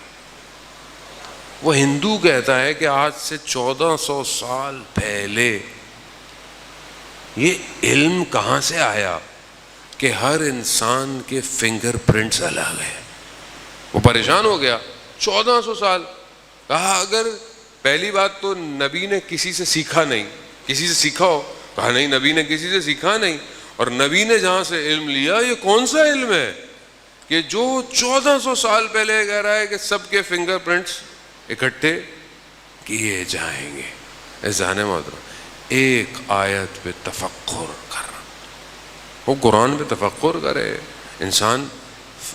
وہ ہندو کہتا ہے کہ آج سے 1400 سال پہلے یہ علم کہاں سے آیا کہ ہر انسان کے فنگر پرنٹس الگ ہیں؟ وہ پریشان ہو گیا۔ 1400 سال کہا اگر پہلی بات تو نبی نے کسی سے سیکھا نہیں، کسی سے سیکھا ہو؟ کہا نہیں، نبی نے کسی سے سیکھا نہیں، اور نبی نے جہاں سے علم لیا یہ کون سا علم ہے کہ جو 1400 سال پہلے کہہ رہا ہے کہ سب کے فنگر پرنٹس اکٹھے کیے جائیں گے۔ اذہان محترم، ایک آیت پہ تفکر کرنا، وہ قرآن پہ تفکر کرے انسان۔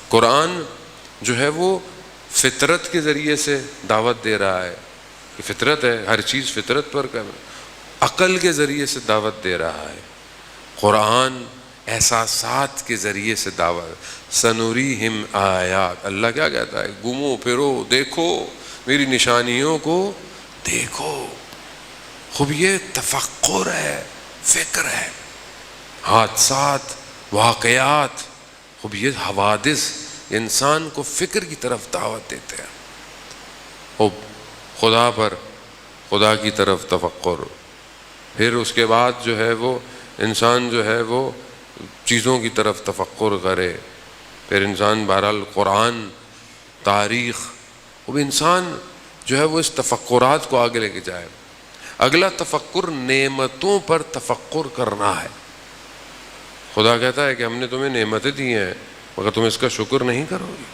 قرآن جو ہے وہ فطرت کے ذریعے سے دعوت دے رہا ہے کہ فطرت ہے، ہر چیز فطرت پر کر، عقل کے ذریعے سے دعوت دے رہا ہے۔ قرآن احساسات کے ذریعے سے دعوت، سنوریہم آیات، اللہ کیا کہتا ہے؟ گھومو پھرو، دیکھو میری نشانیوں کو دیکھو۔ خوب یہ تفکر ہے، فکر ہے، حادثات، واقعات، خوب یہ حوادث انسان کو فکر کی طرف دعوت دیتے ہیں۔ خوب خدا پر خدا کی طرف تفکر، پھر اس کے بعد جو ہے وہ انسان جو ہے وہ چیزوں کی طرف تفکر کرے، پھر انسان بہرحال قرآن، تاریخ، وہ انسان جو ہے وہ اس تفکرات کو آگے لے کے جائے۔ اگلا تفکر نعمتوں پر تفکر کرنا ہے۔ خدا کہتا ہے کہ ہم نے تمہیں نعمتیں دی ہیں مگر تم اس کا شکر نہیں کرو گے،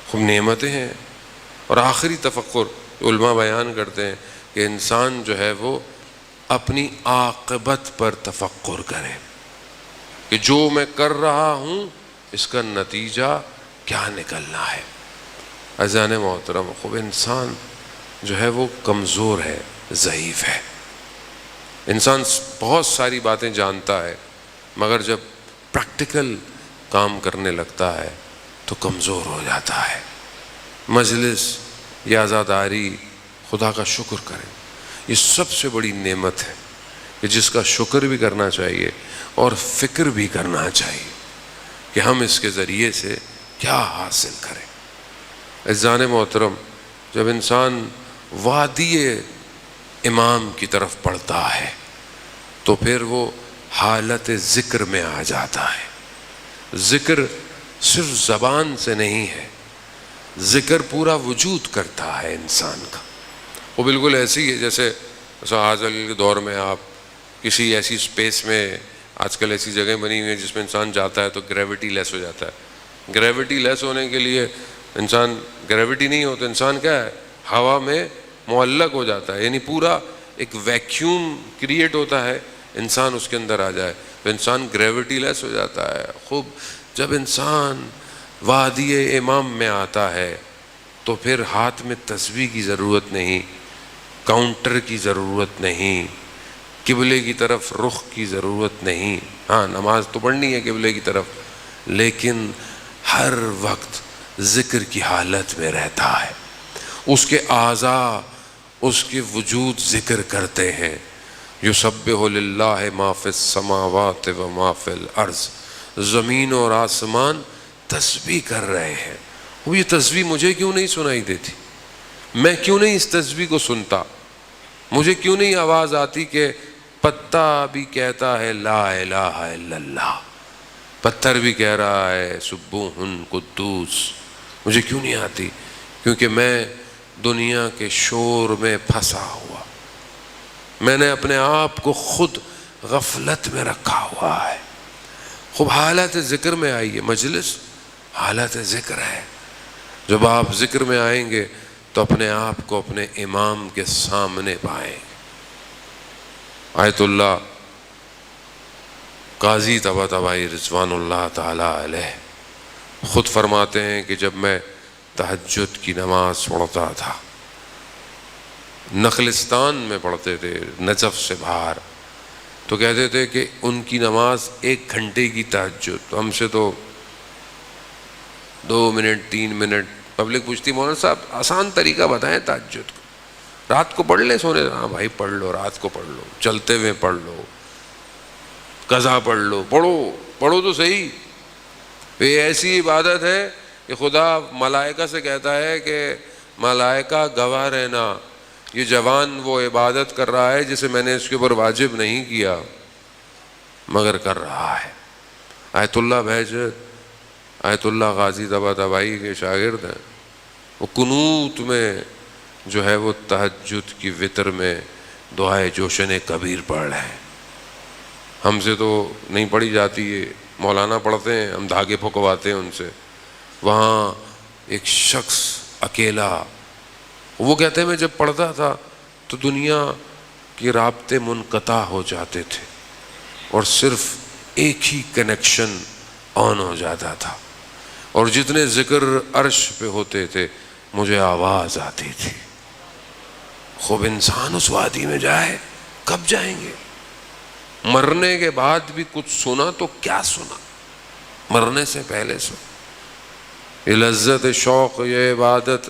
خوب نعمتیں ہیں۔ اور آخری تفکر علماء بیان کرتے ہیں کہ انسان جو ہے وہ اپنی عاقبت پر تفکر کرے کہ جو میں کر رہا ہوں اس کا نتیجہ کیا نکلنا ہے۔ عزیزان محترم، خوب انسان جو ہے وہ کمزور ہے، ضعیف ہے۔ انسان بہت ساری باتیں جانتا ہے مگر جب پریکٹیکل کام کرنے لگتا ہے تو کمزور ہو جاتا ہے۔ مجلس یا عزاداری، خدا کا شکر کریں، یہ سب سے بڑی نعمت ہے کہ جس کا شکر بھی کرنا چاہیے اور فکر بھی کرنا چاہیے کہ ہم اس کے ذریعے سے کیا حاصل کریں۔ عزیزان محترم، جب انسان وادی امام کی طرف پڑھتا ہے تو پھر وہ حالت ذکر میں آ جاتا ہے۔ ذکر صرف زبان سے نہیں ہے، ذکر پورا وجود کرتا ہے انسان کا۔ وہ بالکل ایسی ہے جیسے آج کل کے دور میں آپ کسی ایسی اسپیس میں، آج کل ایسی جگہیں بنی ہوئی ہیں جس میں انسان جاتا ہے تو گریوٹی لیس ہو جاتا ہے۔ گریوٹی لیس ہونے کے لیے انسان، گریوٹی نہیں ہو تو انسان کیا ہے، ہوا میں معلق ہو جاتا ہے، یعنی پورا ایک ویکیوم کریٹ ہوتا ہے، انسان اس کے اندر آ جائے تو انسان گریوٹی لیس ہو جاتا ہے۔ خوب جب انسان وادی امام میں آتا ہے تو پھر ہاتھ میں تسبیح کی ضرورت نہیں، کاؤنٹر کی ضرورت نہیں، قبلے کی طرف رخ کی ضرورت نہیں۔ ہاں نماز تو پڑھنی ہے قبلے کی طرف، لیکن ہر وقت ذکر کی حالت میں رہتا ہے، اس کے اعضاء، اس کے وجود ذکر کرتے ہیں۔ یسبح للہ ما فی السماوات و ما فی الارض، زمین اور آسمان تسبیح کر رہے ہیں۔ وہ یہ تسبیح مجھے کیوں نہیں سنائی دیتی؟ میں کیوں نہیں اس تسبیح کو سنتا؟ مجھے کیوں نہیں آواز آتی کہ پتا بھی کہتا ہے لا الہ الا اللہ، پتھر بھی کہہ رہا ہے سبوح قدوس؟ مجھے کیوں نہیں آتی؟ کیونکہ میں دنیا کے شور میں پھنسا ہوا، میں نے اپنے آپ کو خود غفلت میں رکھا ہوا ہے۔ خوب حالت ذکر میں آئیے، مجلس حالت ذکر ہے۔ جب آپ ذکر میں آئیں گے تو اپنے آپ کو اپنے امام کے سامنے پائیں گے۔ آیت اللہ قاضی طباطبائی رضوان اللہ تعالیٰ علیہ خود فرماتے ہیں کہ جب میں تہجد کی نماز پڑھتا تھا، نخلستان میں پڑھتے تھے نجف سے باہر، تو کہتے تھے کہ ان کی نماز 1 گھنٹے کی تہجد، ہم سے تو 2 منٹ 3 منٹ۔ پبلک پوچھتی مولانا صاحب آسان طریقہ بتائیں تہجد کو، رات کو پڑھ لیں سونے؟ ہاں بھائی پڑھ لو، رات کو پڑھ لو، چلتے ہوئے پڑھ لو، قضا پڑھ لو، پڑھو تو صحیح۔ یہ ایسی عبادت ہے کہ خدا ملائکہ سے کہتا ہے کہ ملائکہ گواہ رہنا، یہ جوان وہ عبادت کر رہا ہے جسے میں نے اس کے اوپر واجب نہیں کیا مگر کر رہا ہے۔ آیت اللہ بہجت، آیت اللہ غازی طباطبائی کے شاگرد ہیں، وہ قنوت میں جو ہے وہ تہجد کی وتر میں دعائے جوشن کبیر پڑھ رہے ہیں۔ ہم سے تو نہیں پڑھی جاتی ہے، مولانا پڑھتے ہیں، ہم دھاگے پھکواتے ہیں ان سے۔ وہاں ایک شخص اکیلا، وہ کہتے ہیں میں جب پڑھتا تھا تو دنیا کے رابطے منقطع ہو جاتے تھے اور صرف ایک ہی کنیکشن آن ہو جاتا تھا، اور جتنے ذکر عرش پہ ہوتے تھے مجھے آواز آتی تھی۔ خوب انسان اس وادی میں جائے، کب جائیں گے؟ مرنے کے بعد بھی کچھ سنا تو کیا سنا، مرنے سے پہلے سنا۔ یہ لذت شوق، یہ عبادت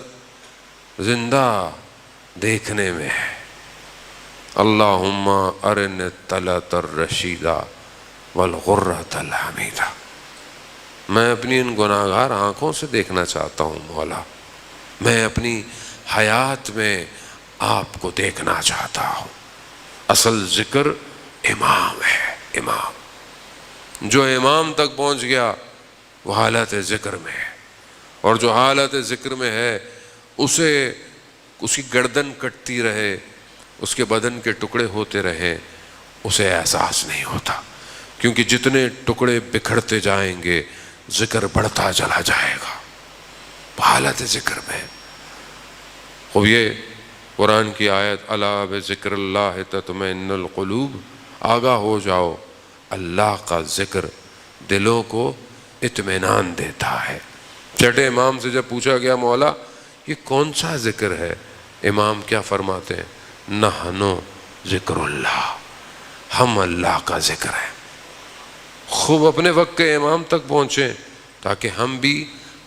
زندہ دیکھنے میں ہے۔ اللہم ارن الطلعۃ الرشیدہ والغرۃ الحمیدہ، میں اپنی ان گناہگار آنکھوں سے دیکھنا چاہتا ہوں مولا، میں اپنی حیات میں آپ کو دیکھنا چاہتا ہوں۔ اصل ذکر امام ہے، امام۔ جو امام تک پہنچ گیا وہ حالت ذکر میں ہے، اور جو حالت ذکر میں ہے اسے اس کی گردن کٹتی رہے، اس کے بدن کے ٹکڑے ہوتے رہیں، اسے احساس نہیں ہوتا، کیونکہ جتنے ٹکڑے بکھرتے جائیں گے ذکر بڑھتا چلا جائے گا۔ حالت ذکر میں خوب یہ قرآن کی آیت الا بذکر اللہ تطمئن القلوب، آگاہ ہو جاؤ، اللہ کا ذکر دلوں کو اطمینان دیتا ہے۔ چھٹے امام سے جب پوچھا گیا مولا یہ کون سا ذکر ہے، امام کیا فرماتے ہیں؟ نحنو ذکر اللہ، ہم اللہ کا ذکر ہیں۔ خوب اپنے وقت کے امام تک پہنچیں تاکہ ہم بھی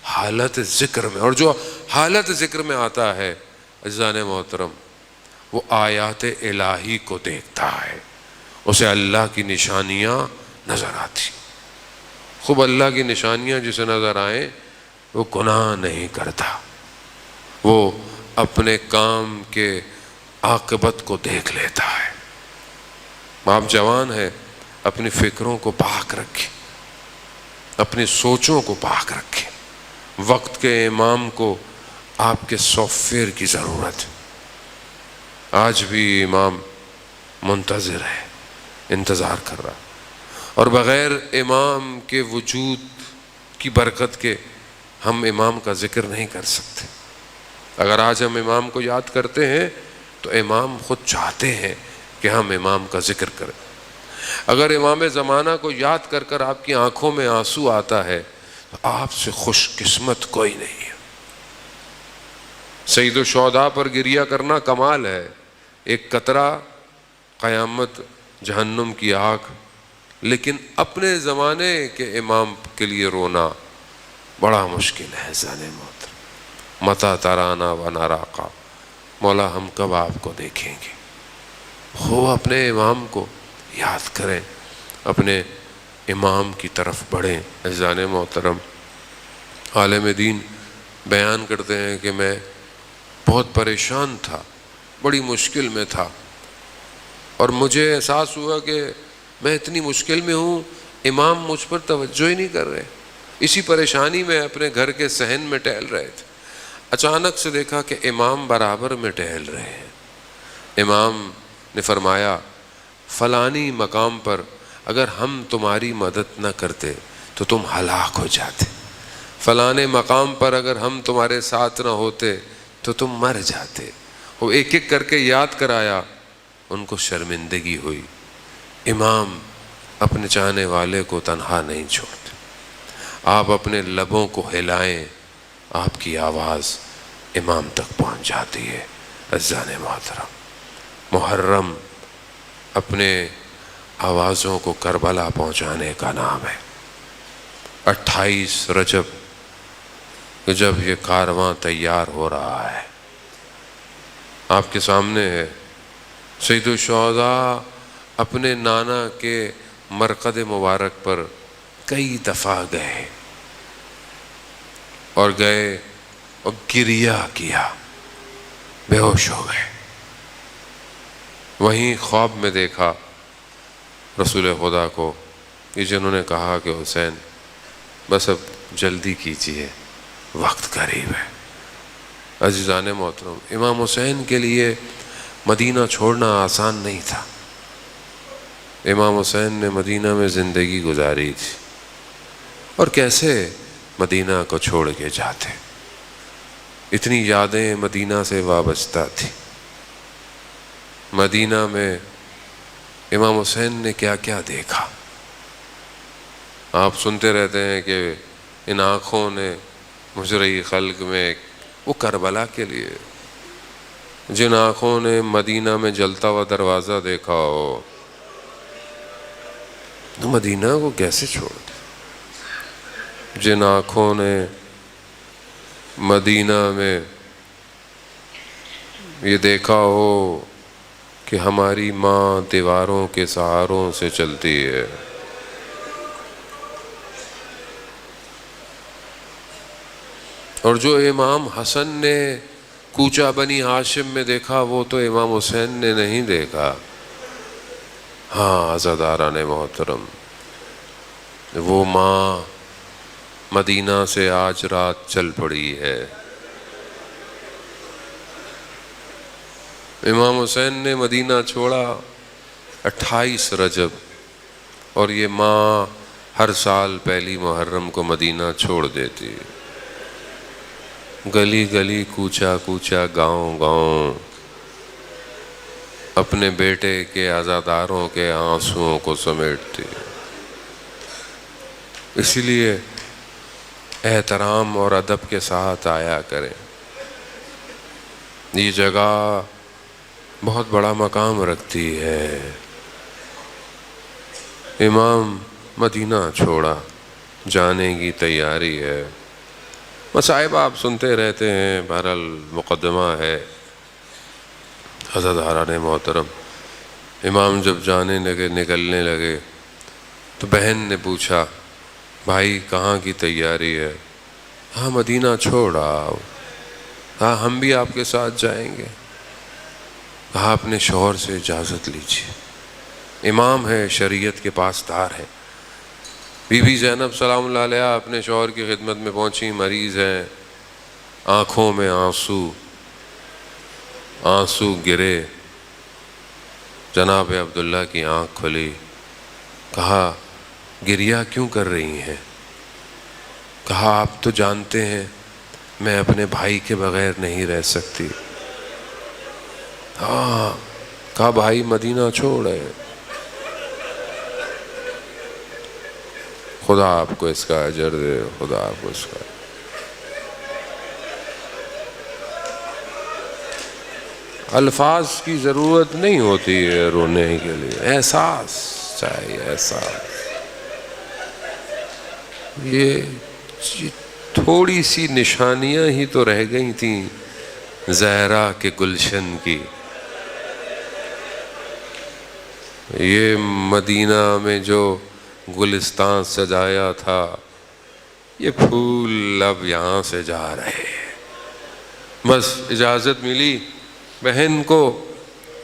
حالت ذکر میں، اور جو حالت ذکر میں آتا ہے عزیزان محترم وہ آیات الہی کو دیکھتا ہے، اسے اللہ کی نشانیاں نظر آتی۔ خوب اللہ کی نشانیاں جسے نظر آئیں وہ گناہ نہیں کرتا، وہ اپنے کام کے عاقبت کو دیکھ لیتا ہے۔ آپ جوان ہیں، اپنی فکروں کو پاک رکھیں، اپنی سوچوں کو پاک رکھیں۔ وقت کے امام کو آپ کے سافٹ ویئر کی ضرورت ہے۔ آج بھی امام منتظر ہے، انتظار کر رہا، اور بغیر امام کے وجود کی برکت کے ہم امام کا ذکر نہیں کر سکتے۔ اگر آج ہم امام کو یاد کرتے ہیں تو امام خود چاہتے ہیں کہ ہم امام کا ذکر کریں۔ اگر امام زمانہ کو یاد کر کر آپ کی آنکھوں میں آنسو آتا ہے تو آپ سے خوش قسمت کوئی نہیں ہے۔ سید الشہداء پر گریہ کرنا کمال ہے، ایک قطرہ قیامت جہنم کی آگ، لیکن اپنے زمانے کے امام کے لیے رونا بڑا مشکل ہے۔ زانے محترم متا ترانا و ناراقا، مولا ہم کب آپ کو دیکھیں گے؟ ہو اپنے امام کو یاد کریں، اپنے امام کی طرف بڑھیں۔ عزیزان محترم عالم دین بیان کرتے ہیں کہ میں بہت پریشان تھا، بڑی مشکل میں تھا، اور مجھے احساس ہوا کہ میں اتنی مشکل میں ہوں، امام مجھ پر توجہ ہی نہیں کر رہے۔ اسی پریشانی میں اپنے گھر کے صحن میں ٹہل رہے تھے، اچانک سے دیکھا کہ امام برابر میں ٹہل رہے ہیں۔ امام نے فرمایا فلانی مقام پر اگر ہم تمہاری مدد نہ کرتے تو تم ہلاک ہو جاتے، فلانے مقام پر اگر ہم تمہارے ساتھ نہ ہوتے تو تم مر جاتے۔ وہ ایک ایک کر کے یاد کرایا، ان کو شرمندگی ہوئی۔ امام اپنے چاہنے والے کو تنہا نہیں چھوڑتے، آپ اپنے لبوں کو ہلائیں، آپ کی آواز امام تک پہنچ جاتی ہے۔ عزیزان محترم محرم اپنے آوازوں کو کربلا پہنچانے کا نام ہے۔ 28 رجب جب یہ کارواں تیار ہو رہا ہے، آپ کے سامنے ہے، سید الشہداء اپنے نانا کے مرقد مبارک پر کئی دفعہ گئے اور گریہ کیا، بے ہوش ہو گئے۔ وہیں خواب میں دیکھا رسول خدا کو کہ جنہوں نے کہا کہ حسین بس اب جلدی کیجیے، وقت قریب ہے۔ عزیزان محترم امام حسین کے لیے مدینہ چھوڑنا آسان نہیں تھا۔ امام حسین نے مدینہ میں زندگی گزاری تھی، اور کیسے مدینہ کو چھوڑ کے جاتے، اتنی یادیں مدینہ سے وابستہ تھی۔ مدینہ میں امام حسین نے کیا کیا دیکھا، آپ سنتے رہتے ہیں کہ ان آنکھوں نے مجرئی خلق میں، وہ کربلا کے لیے، جن آنکھوں نے مدینہ میں جلتا ہوا دروازہ دیکھا ہو، مدینہ کو کیسے چھوڑ دے؟ جن آنکھوں نے مدینہ میں یہ دیکھا ہو کہ ہماری ماں دیواروں کے سہاروں سے چلتی ہے، اور جو امام حسن نے کوچہ بنی ہاشم میں دیکھا، وہ تو امام حسین نے نہیں دیکھا۔ ہاں عزاداران محترم، وہ ماں مدینہ سے آج رات چل پڑی ہے۔ امام حسین نے مدینہ چھوڑا 28 رجب، اور یہ ماں ہر سال پہلی محرم کو مدینہ چھوڑ دیتی۔ گلی گلی، کوچہ کوچہ، گاؤں گاؤں، اپنے بیٹے کے عزاداروں کے آنسوؤں کو سمیٹتی۔ اسی لیے احترام اور ادب کے ساتھ آیا کریں۔ یہ جگہ بہت بڑا مقام رکھتی ہے۔ امام مدینہ چھوڑا، جانے کی تیاری ہے۔ مصائب آپ سنتے رہتے ہیں، بہرحال مقدمہ ہے۔ عزاداران محترم، امام جب جانے لگے، نکلنے لگے، تو بہن نے پوچھا، بھائی کہاں کی تیاری ہے؟ ہاں مدینہ چھوڑ آؤ۔ ہاں ہم بھی آپ کے ساتھ جائیں گے۔ کہا اپنے شوہر سے اجازت لیجیے، امام ہے، شریعت کے پاسدار ہے۔ بی بی زینب سلام اللہ علیہا اپنے شوہر کی خدمت میں پہنچی، مریض ہیں، آنکھوں میں آنسو گرے۔ جناب عبداللہ کی آنکھ کھلی، کہا گریہ کیوں کر رہی ہیں؟ کہا آپ تو جانتے ہیں میں اپنے بھائی کے بغیر نہیں رہ سکتی۔ ہاں، کہا بھائی مدینہ چھوڑے۔ خدا آپ کو اس کا اجر دے، خدا آپ کو اس کا۔ الفاظ کی ضرورت نہیں ہوتی ہے رونے کے لیے، احساس چاہیے، احساس۔ یہ تھوڑی سی نشانیاں ہی تو رہ گئی تھیں زہرا کے گلشن کی۔ یہ مدینہ میں جو گلستان سجایا تھا، یہ پھول اب یہاں سے جا رہے ہیں۔ بس اجازت ملی بہن کو،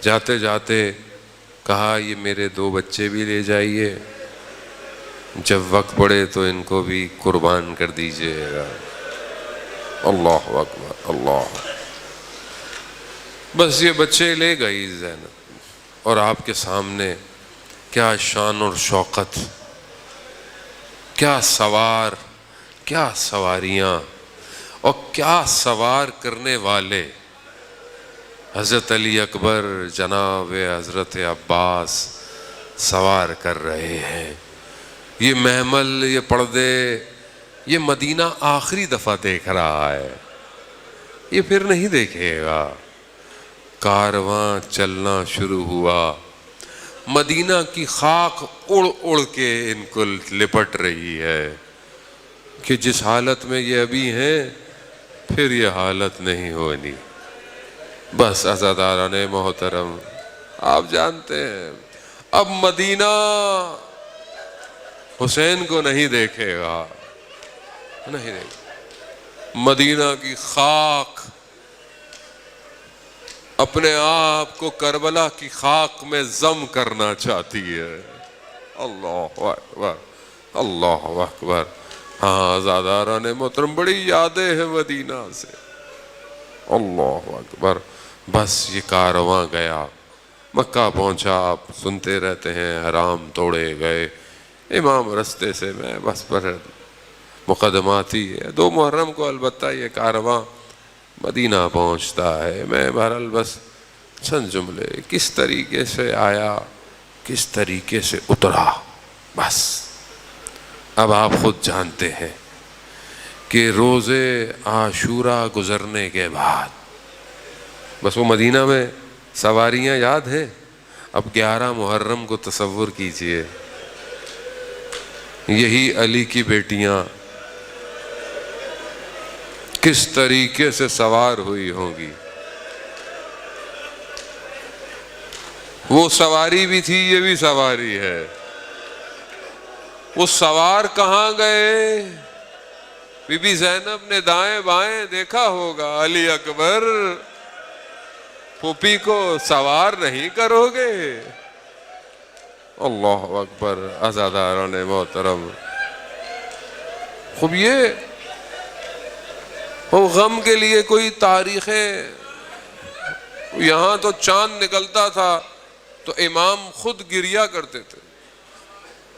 جاتے جاتے کہا یہ میرے 2 بچے بھی لے جائیے، جب وقت پڑے تو ان کو بھی قربان کر دیجیے گا۔ اللہ اکبر، اللہ۔ بس یہ بچے لے گئی زینب، اور آپ کے سامنے کیا شان اور شوقت، کیا سوار، کیا سواریاں، اور کیا سوار کرنے والے۔ حضرت علی اکبر، جناب حضرت عباس سوار کر رہے ہیں۔ یہ محمل، یہ پردے، یہ مدینہ آخری دفعہ دیکھ رہا ہے، یہ پھر نہیں دیکھے گا۔ کارواں چلنا شروع ہوا، مدینہ کی خاک اڑ اڑ کے ان کو لپٹ رہی ہے کہ جس حالت میں یہ ابھی ہیں پھر یہ حالت نہیں ہونی۔ بس عزاداران محترم، آپ جانتے ہیں اب مدینہ حسین کو نہیں دیکھے گا، نہیں دیکھے گا۔ مدینہ کی خاک اپنے آپ کو کربلا کی خاک میں ضم کرنا چاہتی ہے۔ اللہ اکبر، اللہ اکبر۔ ہاں عزاداران محترم، بڑی یادیں ہیں مدینہ سے۔ اللہ اکبر۔ بس یہ کارواں گیا، مکہ پہنچا، آپ سنتے رہتے ہیں، حرام توڑے گئے۔ امام رستے سے، میں بس پر مقدماتی ہے، 2 محرم کو البتہ یہ کارواں مدینہ پہنچتا ہے۔ میں بہرحال بس چند جملے، کس طریقے سے آیا، کس طریقے سے اترا، بس اب آپ خود جانتے ہیں کہ روز عاشورہ گزرنے کے بعد، بس وہ مدینہ میں سواریاں یاد ہیں۔ اب 11 محرم کو تصور کیجئے، یہی علی کی بیٹیاں کس طریقے سے سوار ہوئی ہوں گی۔ وہ سواری بھی تھی، یہ بھی سواری ہے۔ وہ سوار کہاں گئے؟ بی بی زینب نے دائیں بائیں دیکھا ہوگا، علی اکبر پھوپھی کو سوار نہیں کرو گے؟ اللہ اکبر، عزاداران محترم، خوب یہ وہ غم کے لیے کوئی تاریخیں، یہاں تو چاند نکلتا تھا تو امام خود گریا کرتے تھے،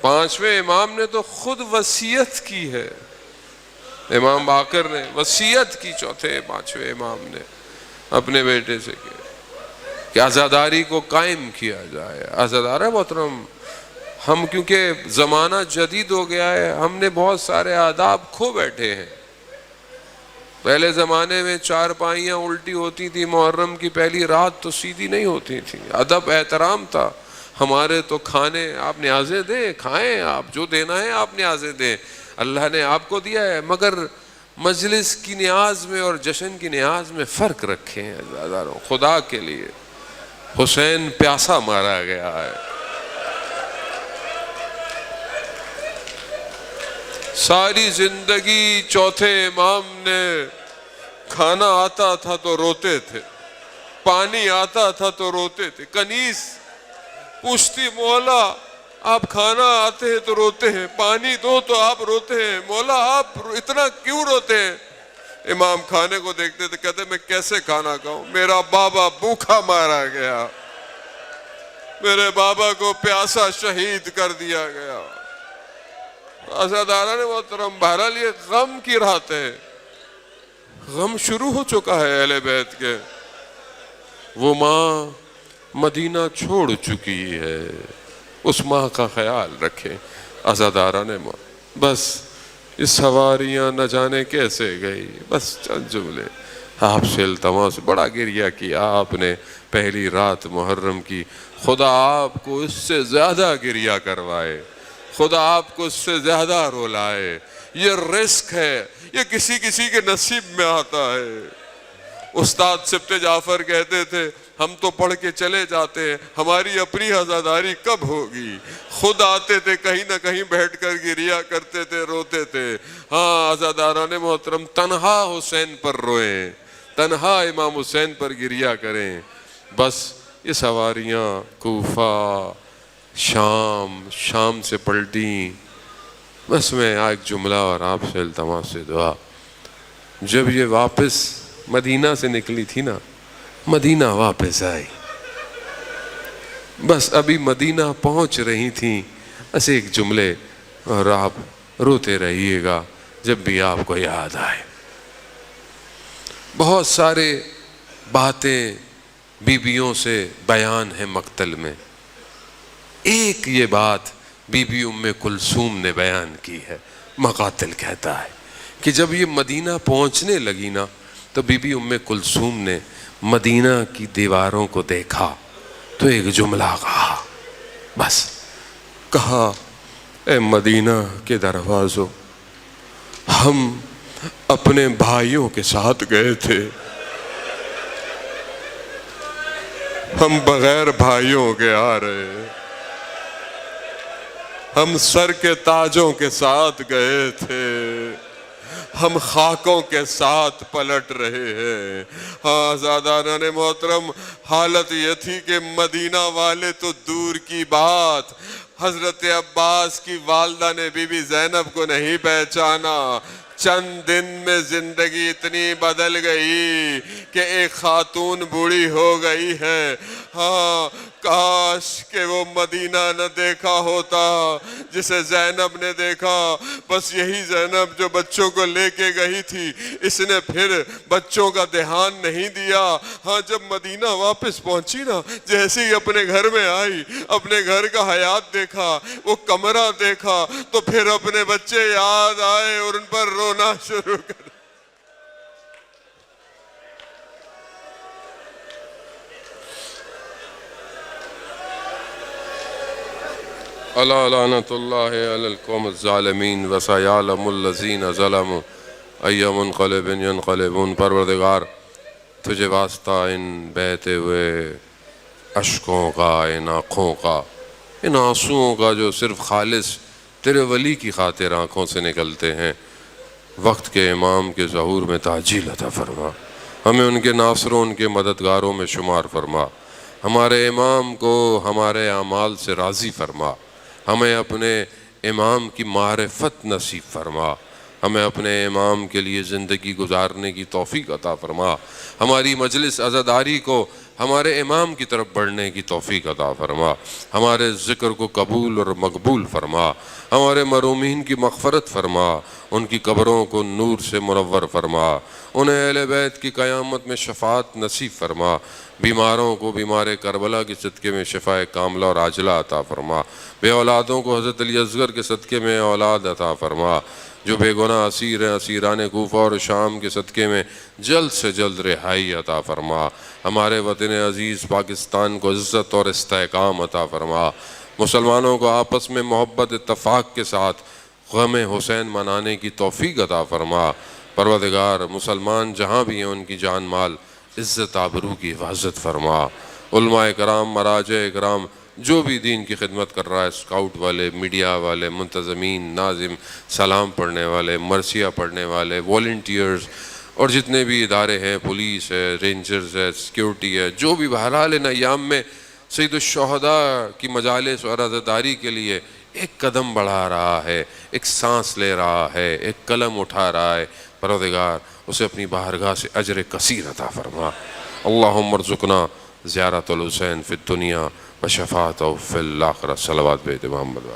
پانچویں امام نے تو خود وصیت کی ہے، امام باقر نے وصیت کی چوتھے پانچویں امام نے اپنے بیٹے سے کہ عزاداری کو قائم کیا جائے۔ عزادار محترم، ہم کیونکہ زمانہ جدید ہو گیا ہے، ہم نے بہت سارے آداب کھو بیٹھے ہیں۔ پہلے زمانے میں چارپائیاں الٹی ہوتی تھی، محرم کی پہلی رات تو سیدھی نہیں ہوتی تھی، ادب احترام تھا۔ ہمارے تو کھانے آپ نیازیں دیں، کھائیں، آپ جو دینا ہے آپ نیازیں دیں، اللہ نے آپ کو دیا ہے، مگر مجلس کی نیاز میں اور جشن کی نیاز میں فرق رکھیں عزاداروں، خدا کے لیے۔ حسین پیاسا مارا گیا ہے، ساری زندگی چوتھے امام نے کھانا آتا تھا تو روتے تھے، پانی آتا تھا تو روتے تھے۔ کنیز پوچھتی مولا آپ کھانا آتے ہیں تو روتے ہیں، پانی دو تو آپ روتے ہیں، مولا آپ اتنا کیوں روتے ہیں؟ امام کھانے کو دیکھتے تھے، کہتے میں کیسے کھانا کھاؤں، میرا بابا بھوکا مارا گیا، میرے بابا کو پیاسا شہید کر دیا گیا۔ عزاداران محترم، بہرحال یہ غم کی رات ہے، غم شروع ہو چکا ہے اہل بیت کے۔ وہ ماں مدینہ چھوڑ چکی ہے، اس ماں کا خیال رکھیں عزاداران محترم۔ بس یہ سواریاں نہ جانے کیسے گئی، بس چند جملے آپ سے التماس، بڑا گریہ کیا آپ نے پہلی رات محرم کی، خدا آپ کو اس سے زیادہ گریہ کروائے، خدا آپ کو اس سے زیادہ رولائے۔ یہ رزق ہے، یہ کسی کسی کے نصیب میں آتا ہے۔ استاد سبت جعفر کہتے تھے ہم تو پڑھ کے چلے جاتے ہیں، ہماری اپنی عزاداری کب ہوگی؟ خود آتے تھے، کہیں نہ کہیں بیٹھ کر گریا کرتے تھے، روتے تھے۔ ہاں عزاداران محترم، تنہا حسین پر روئیں، تنہا امام حسین پر گریا کریں۔ بس یہ سواریاں کوفہ، شام سے پلٹیں۔ بس میں ایک جملہ اور آپ سے التماس سے دعا، جب یہ واپس مدینہ سے نکلی تھی نا، مدینہ واپس آئی، بس ابھی مدینہ پہنچ رہی تھیں، بس ایک جملے اور آپ روتے رہیے گا جب بھی آپ کو یاد آئے۔ بہت سارے باتیں بیویوں سے بیان ہیں مقتل میں، ایک یہ بات بی بی ام کلثوم نے بیان کی ہے۔ مقاتل کہتا ہے کہ جب یہ مدینہ پہنچنے لگی نا تو بی بی ام کلثوم نے مدینہ کی دیواروں کو دیکھا تو ایک جملہ کہا، بس کہا اے مدینہ کے دروازوں، ہم اپنے بھائیوں کے ساتھ گئے تھے، ہم بغیر بھائیوں کے آ رہے ہیں، ہم سر کے تاجوں کے ساتھ گئے تھے، ہم خاکوں کے ساتھ پلٹ رہے ہیں۔ ہاں عزاداران محترم، حالت یہ تھی کہ مدینہ والے تو دور کی بات، حضرت عباس کی والدہ نے بی بی زینب کو نہیں پہچانا۔ چند دن میں زندگی اتنی بدل گئی کہ ایک خاتون بوڑھی ہو گئی ہے۔ ہاں کاش کہ وہ مدینہ نہ دیکھا ہوتا جسے زینب نے دیکھا۔ بس یہی زینب جو بچوں کو لے کے گئی تھی، اس نے پھر بچوں کا دھیان نہیں دیا۔ ہاں جب مدینہ واپس پہنچی نا، جیسے ہی اپنے گھر میں آئی، اپنے گھر کا حیات دیکھا، وہ کمرہ دیکھا، تو پھر اپنے بچے یاد آئے اور ان پر رونا شروع کر۔ الا لعنت اللہ علی القوم الظالمین وسیعلم الذین ظلموا ای منقلب ینقلبون۔ پروردگار تجھے واسطہ ان بہتے ہوئے اشکوں کا، ان آنکھوں کا، ان آنسوؤں کا جو صرف خالص تیرے ولی کی خاطر آنکھوں سے نکلتے ہیں، وقت کے امام کے ظہور میں تعجیل عطا فرما، ہمیں ان کے ناصروں ان کے مددگاروں میں شمار فرما، ہمارے امام کو ہمارے اعمال سے راضی فرما، ہمیں اپنے امام کی معرفت نصیب فرما، ہمیں اپنے امام کے لیے زندگی گزارنے کی توفیق عطا فرما، ہماری مجلس عزاداری کو ہمارے امام کی طرف بڑھنے کی توفیق عطا فرما، ہمارے ذکر کو قبول اور مقبول فرما، ہمارے مرحومین کی مغفرت فرما، ان کی قبروں کو نور سے منور فرما، انہیں اہل بیت کی قیامت میں شفاعت نصیب فرما، بیماروں کو بیمار کربلا کے صدقے میں شفاء کاملہ اور عاجلہ عطا فرما، بے اولادوں کو حضرت علی اصغر کے صدقے میں اولاد عطا فرما، جو بے گناہ اسیر ہیں اسیران کوفہ اور شام کے صدقے میں جلد سے جلد رہائی عطا فرما، ہمارے وطن عزیز پاکستان کو عزت اور استحکام عطا فرما، مسلمانوں کو آپس میں محبت اتفاق کے ساتھ غم حسین منانے کی توفیق عطا فرما۔ پروردگار مسلمان جہاں بھی ہیں ان کی جان مال عزت آبرو کی حفاظت فرما، علماء کرام مراجع اکرام جو بھی دین کی خدمت کر رہا ہے، اسکاؤٹ والے، میڈیا والے، منتظمین، ناظم، سلام پڑھنے والے، مرثیہ پڑھنے والے، والنٹیئرز اور جتنے بھی ادارے ہیں، پولیس ہے، رینجرز ہے، سیکیورٹی ہے، جو بھی بہرحال ان ایام میں سید الشہداء کی مجالس اور عزاداری کے لیے ایک قدم بڑھا رہا ہے، ایک سانس لے رہا ہے، ایک قلم اٹھا رہا ہے، پروردگار اسے اپنی بارگاہ سے اجر کثیر عطا فرما۔ اللہم ارزقنا زیارت الحسین فی الدنیا و شفاعتہ فی الآخرہ۔ صلوات بے محمد۔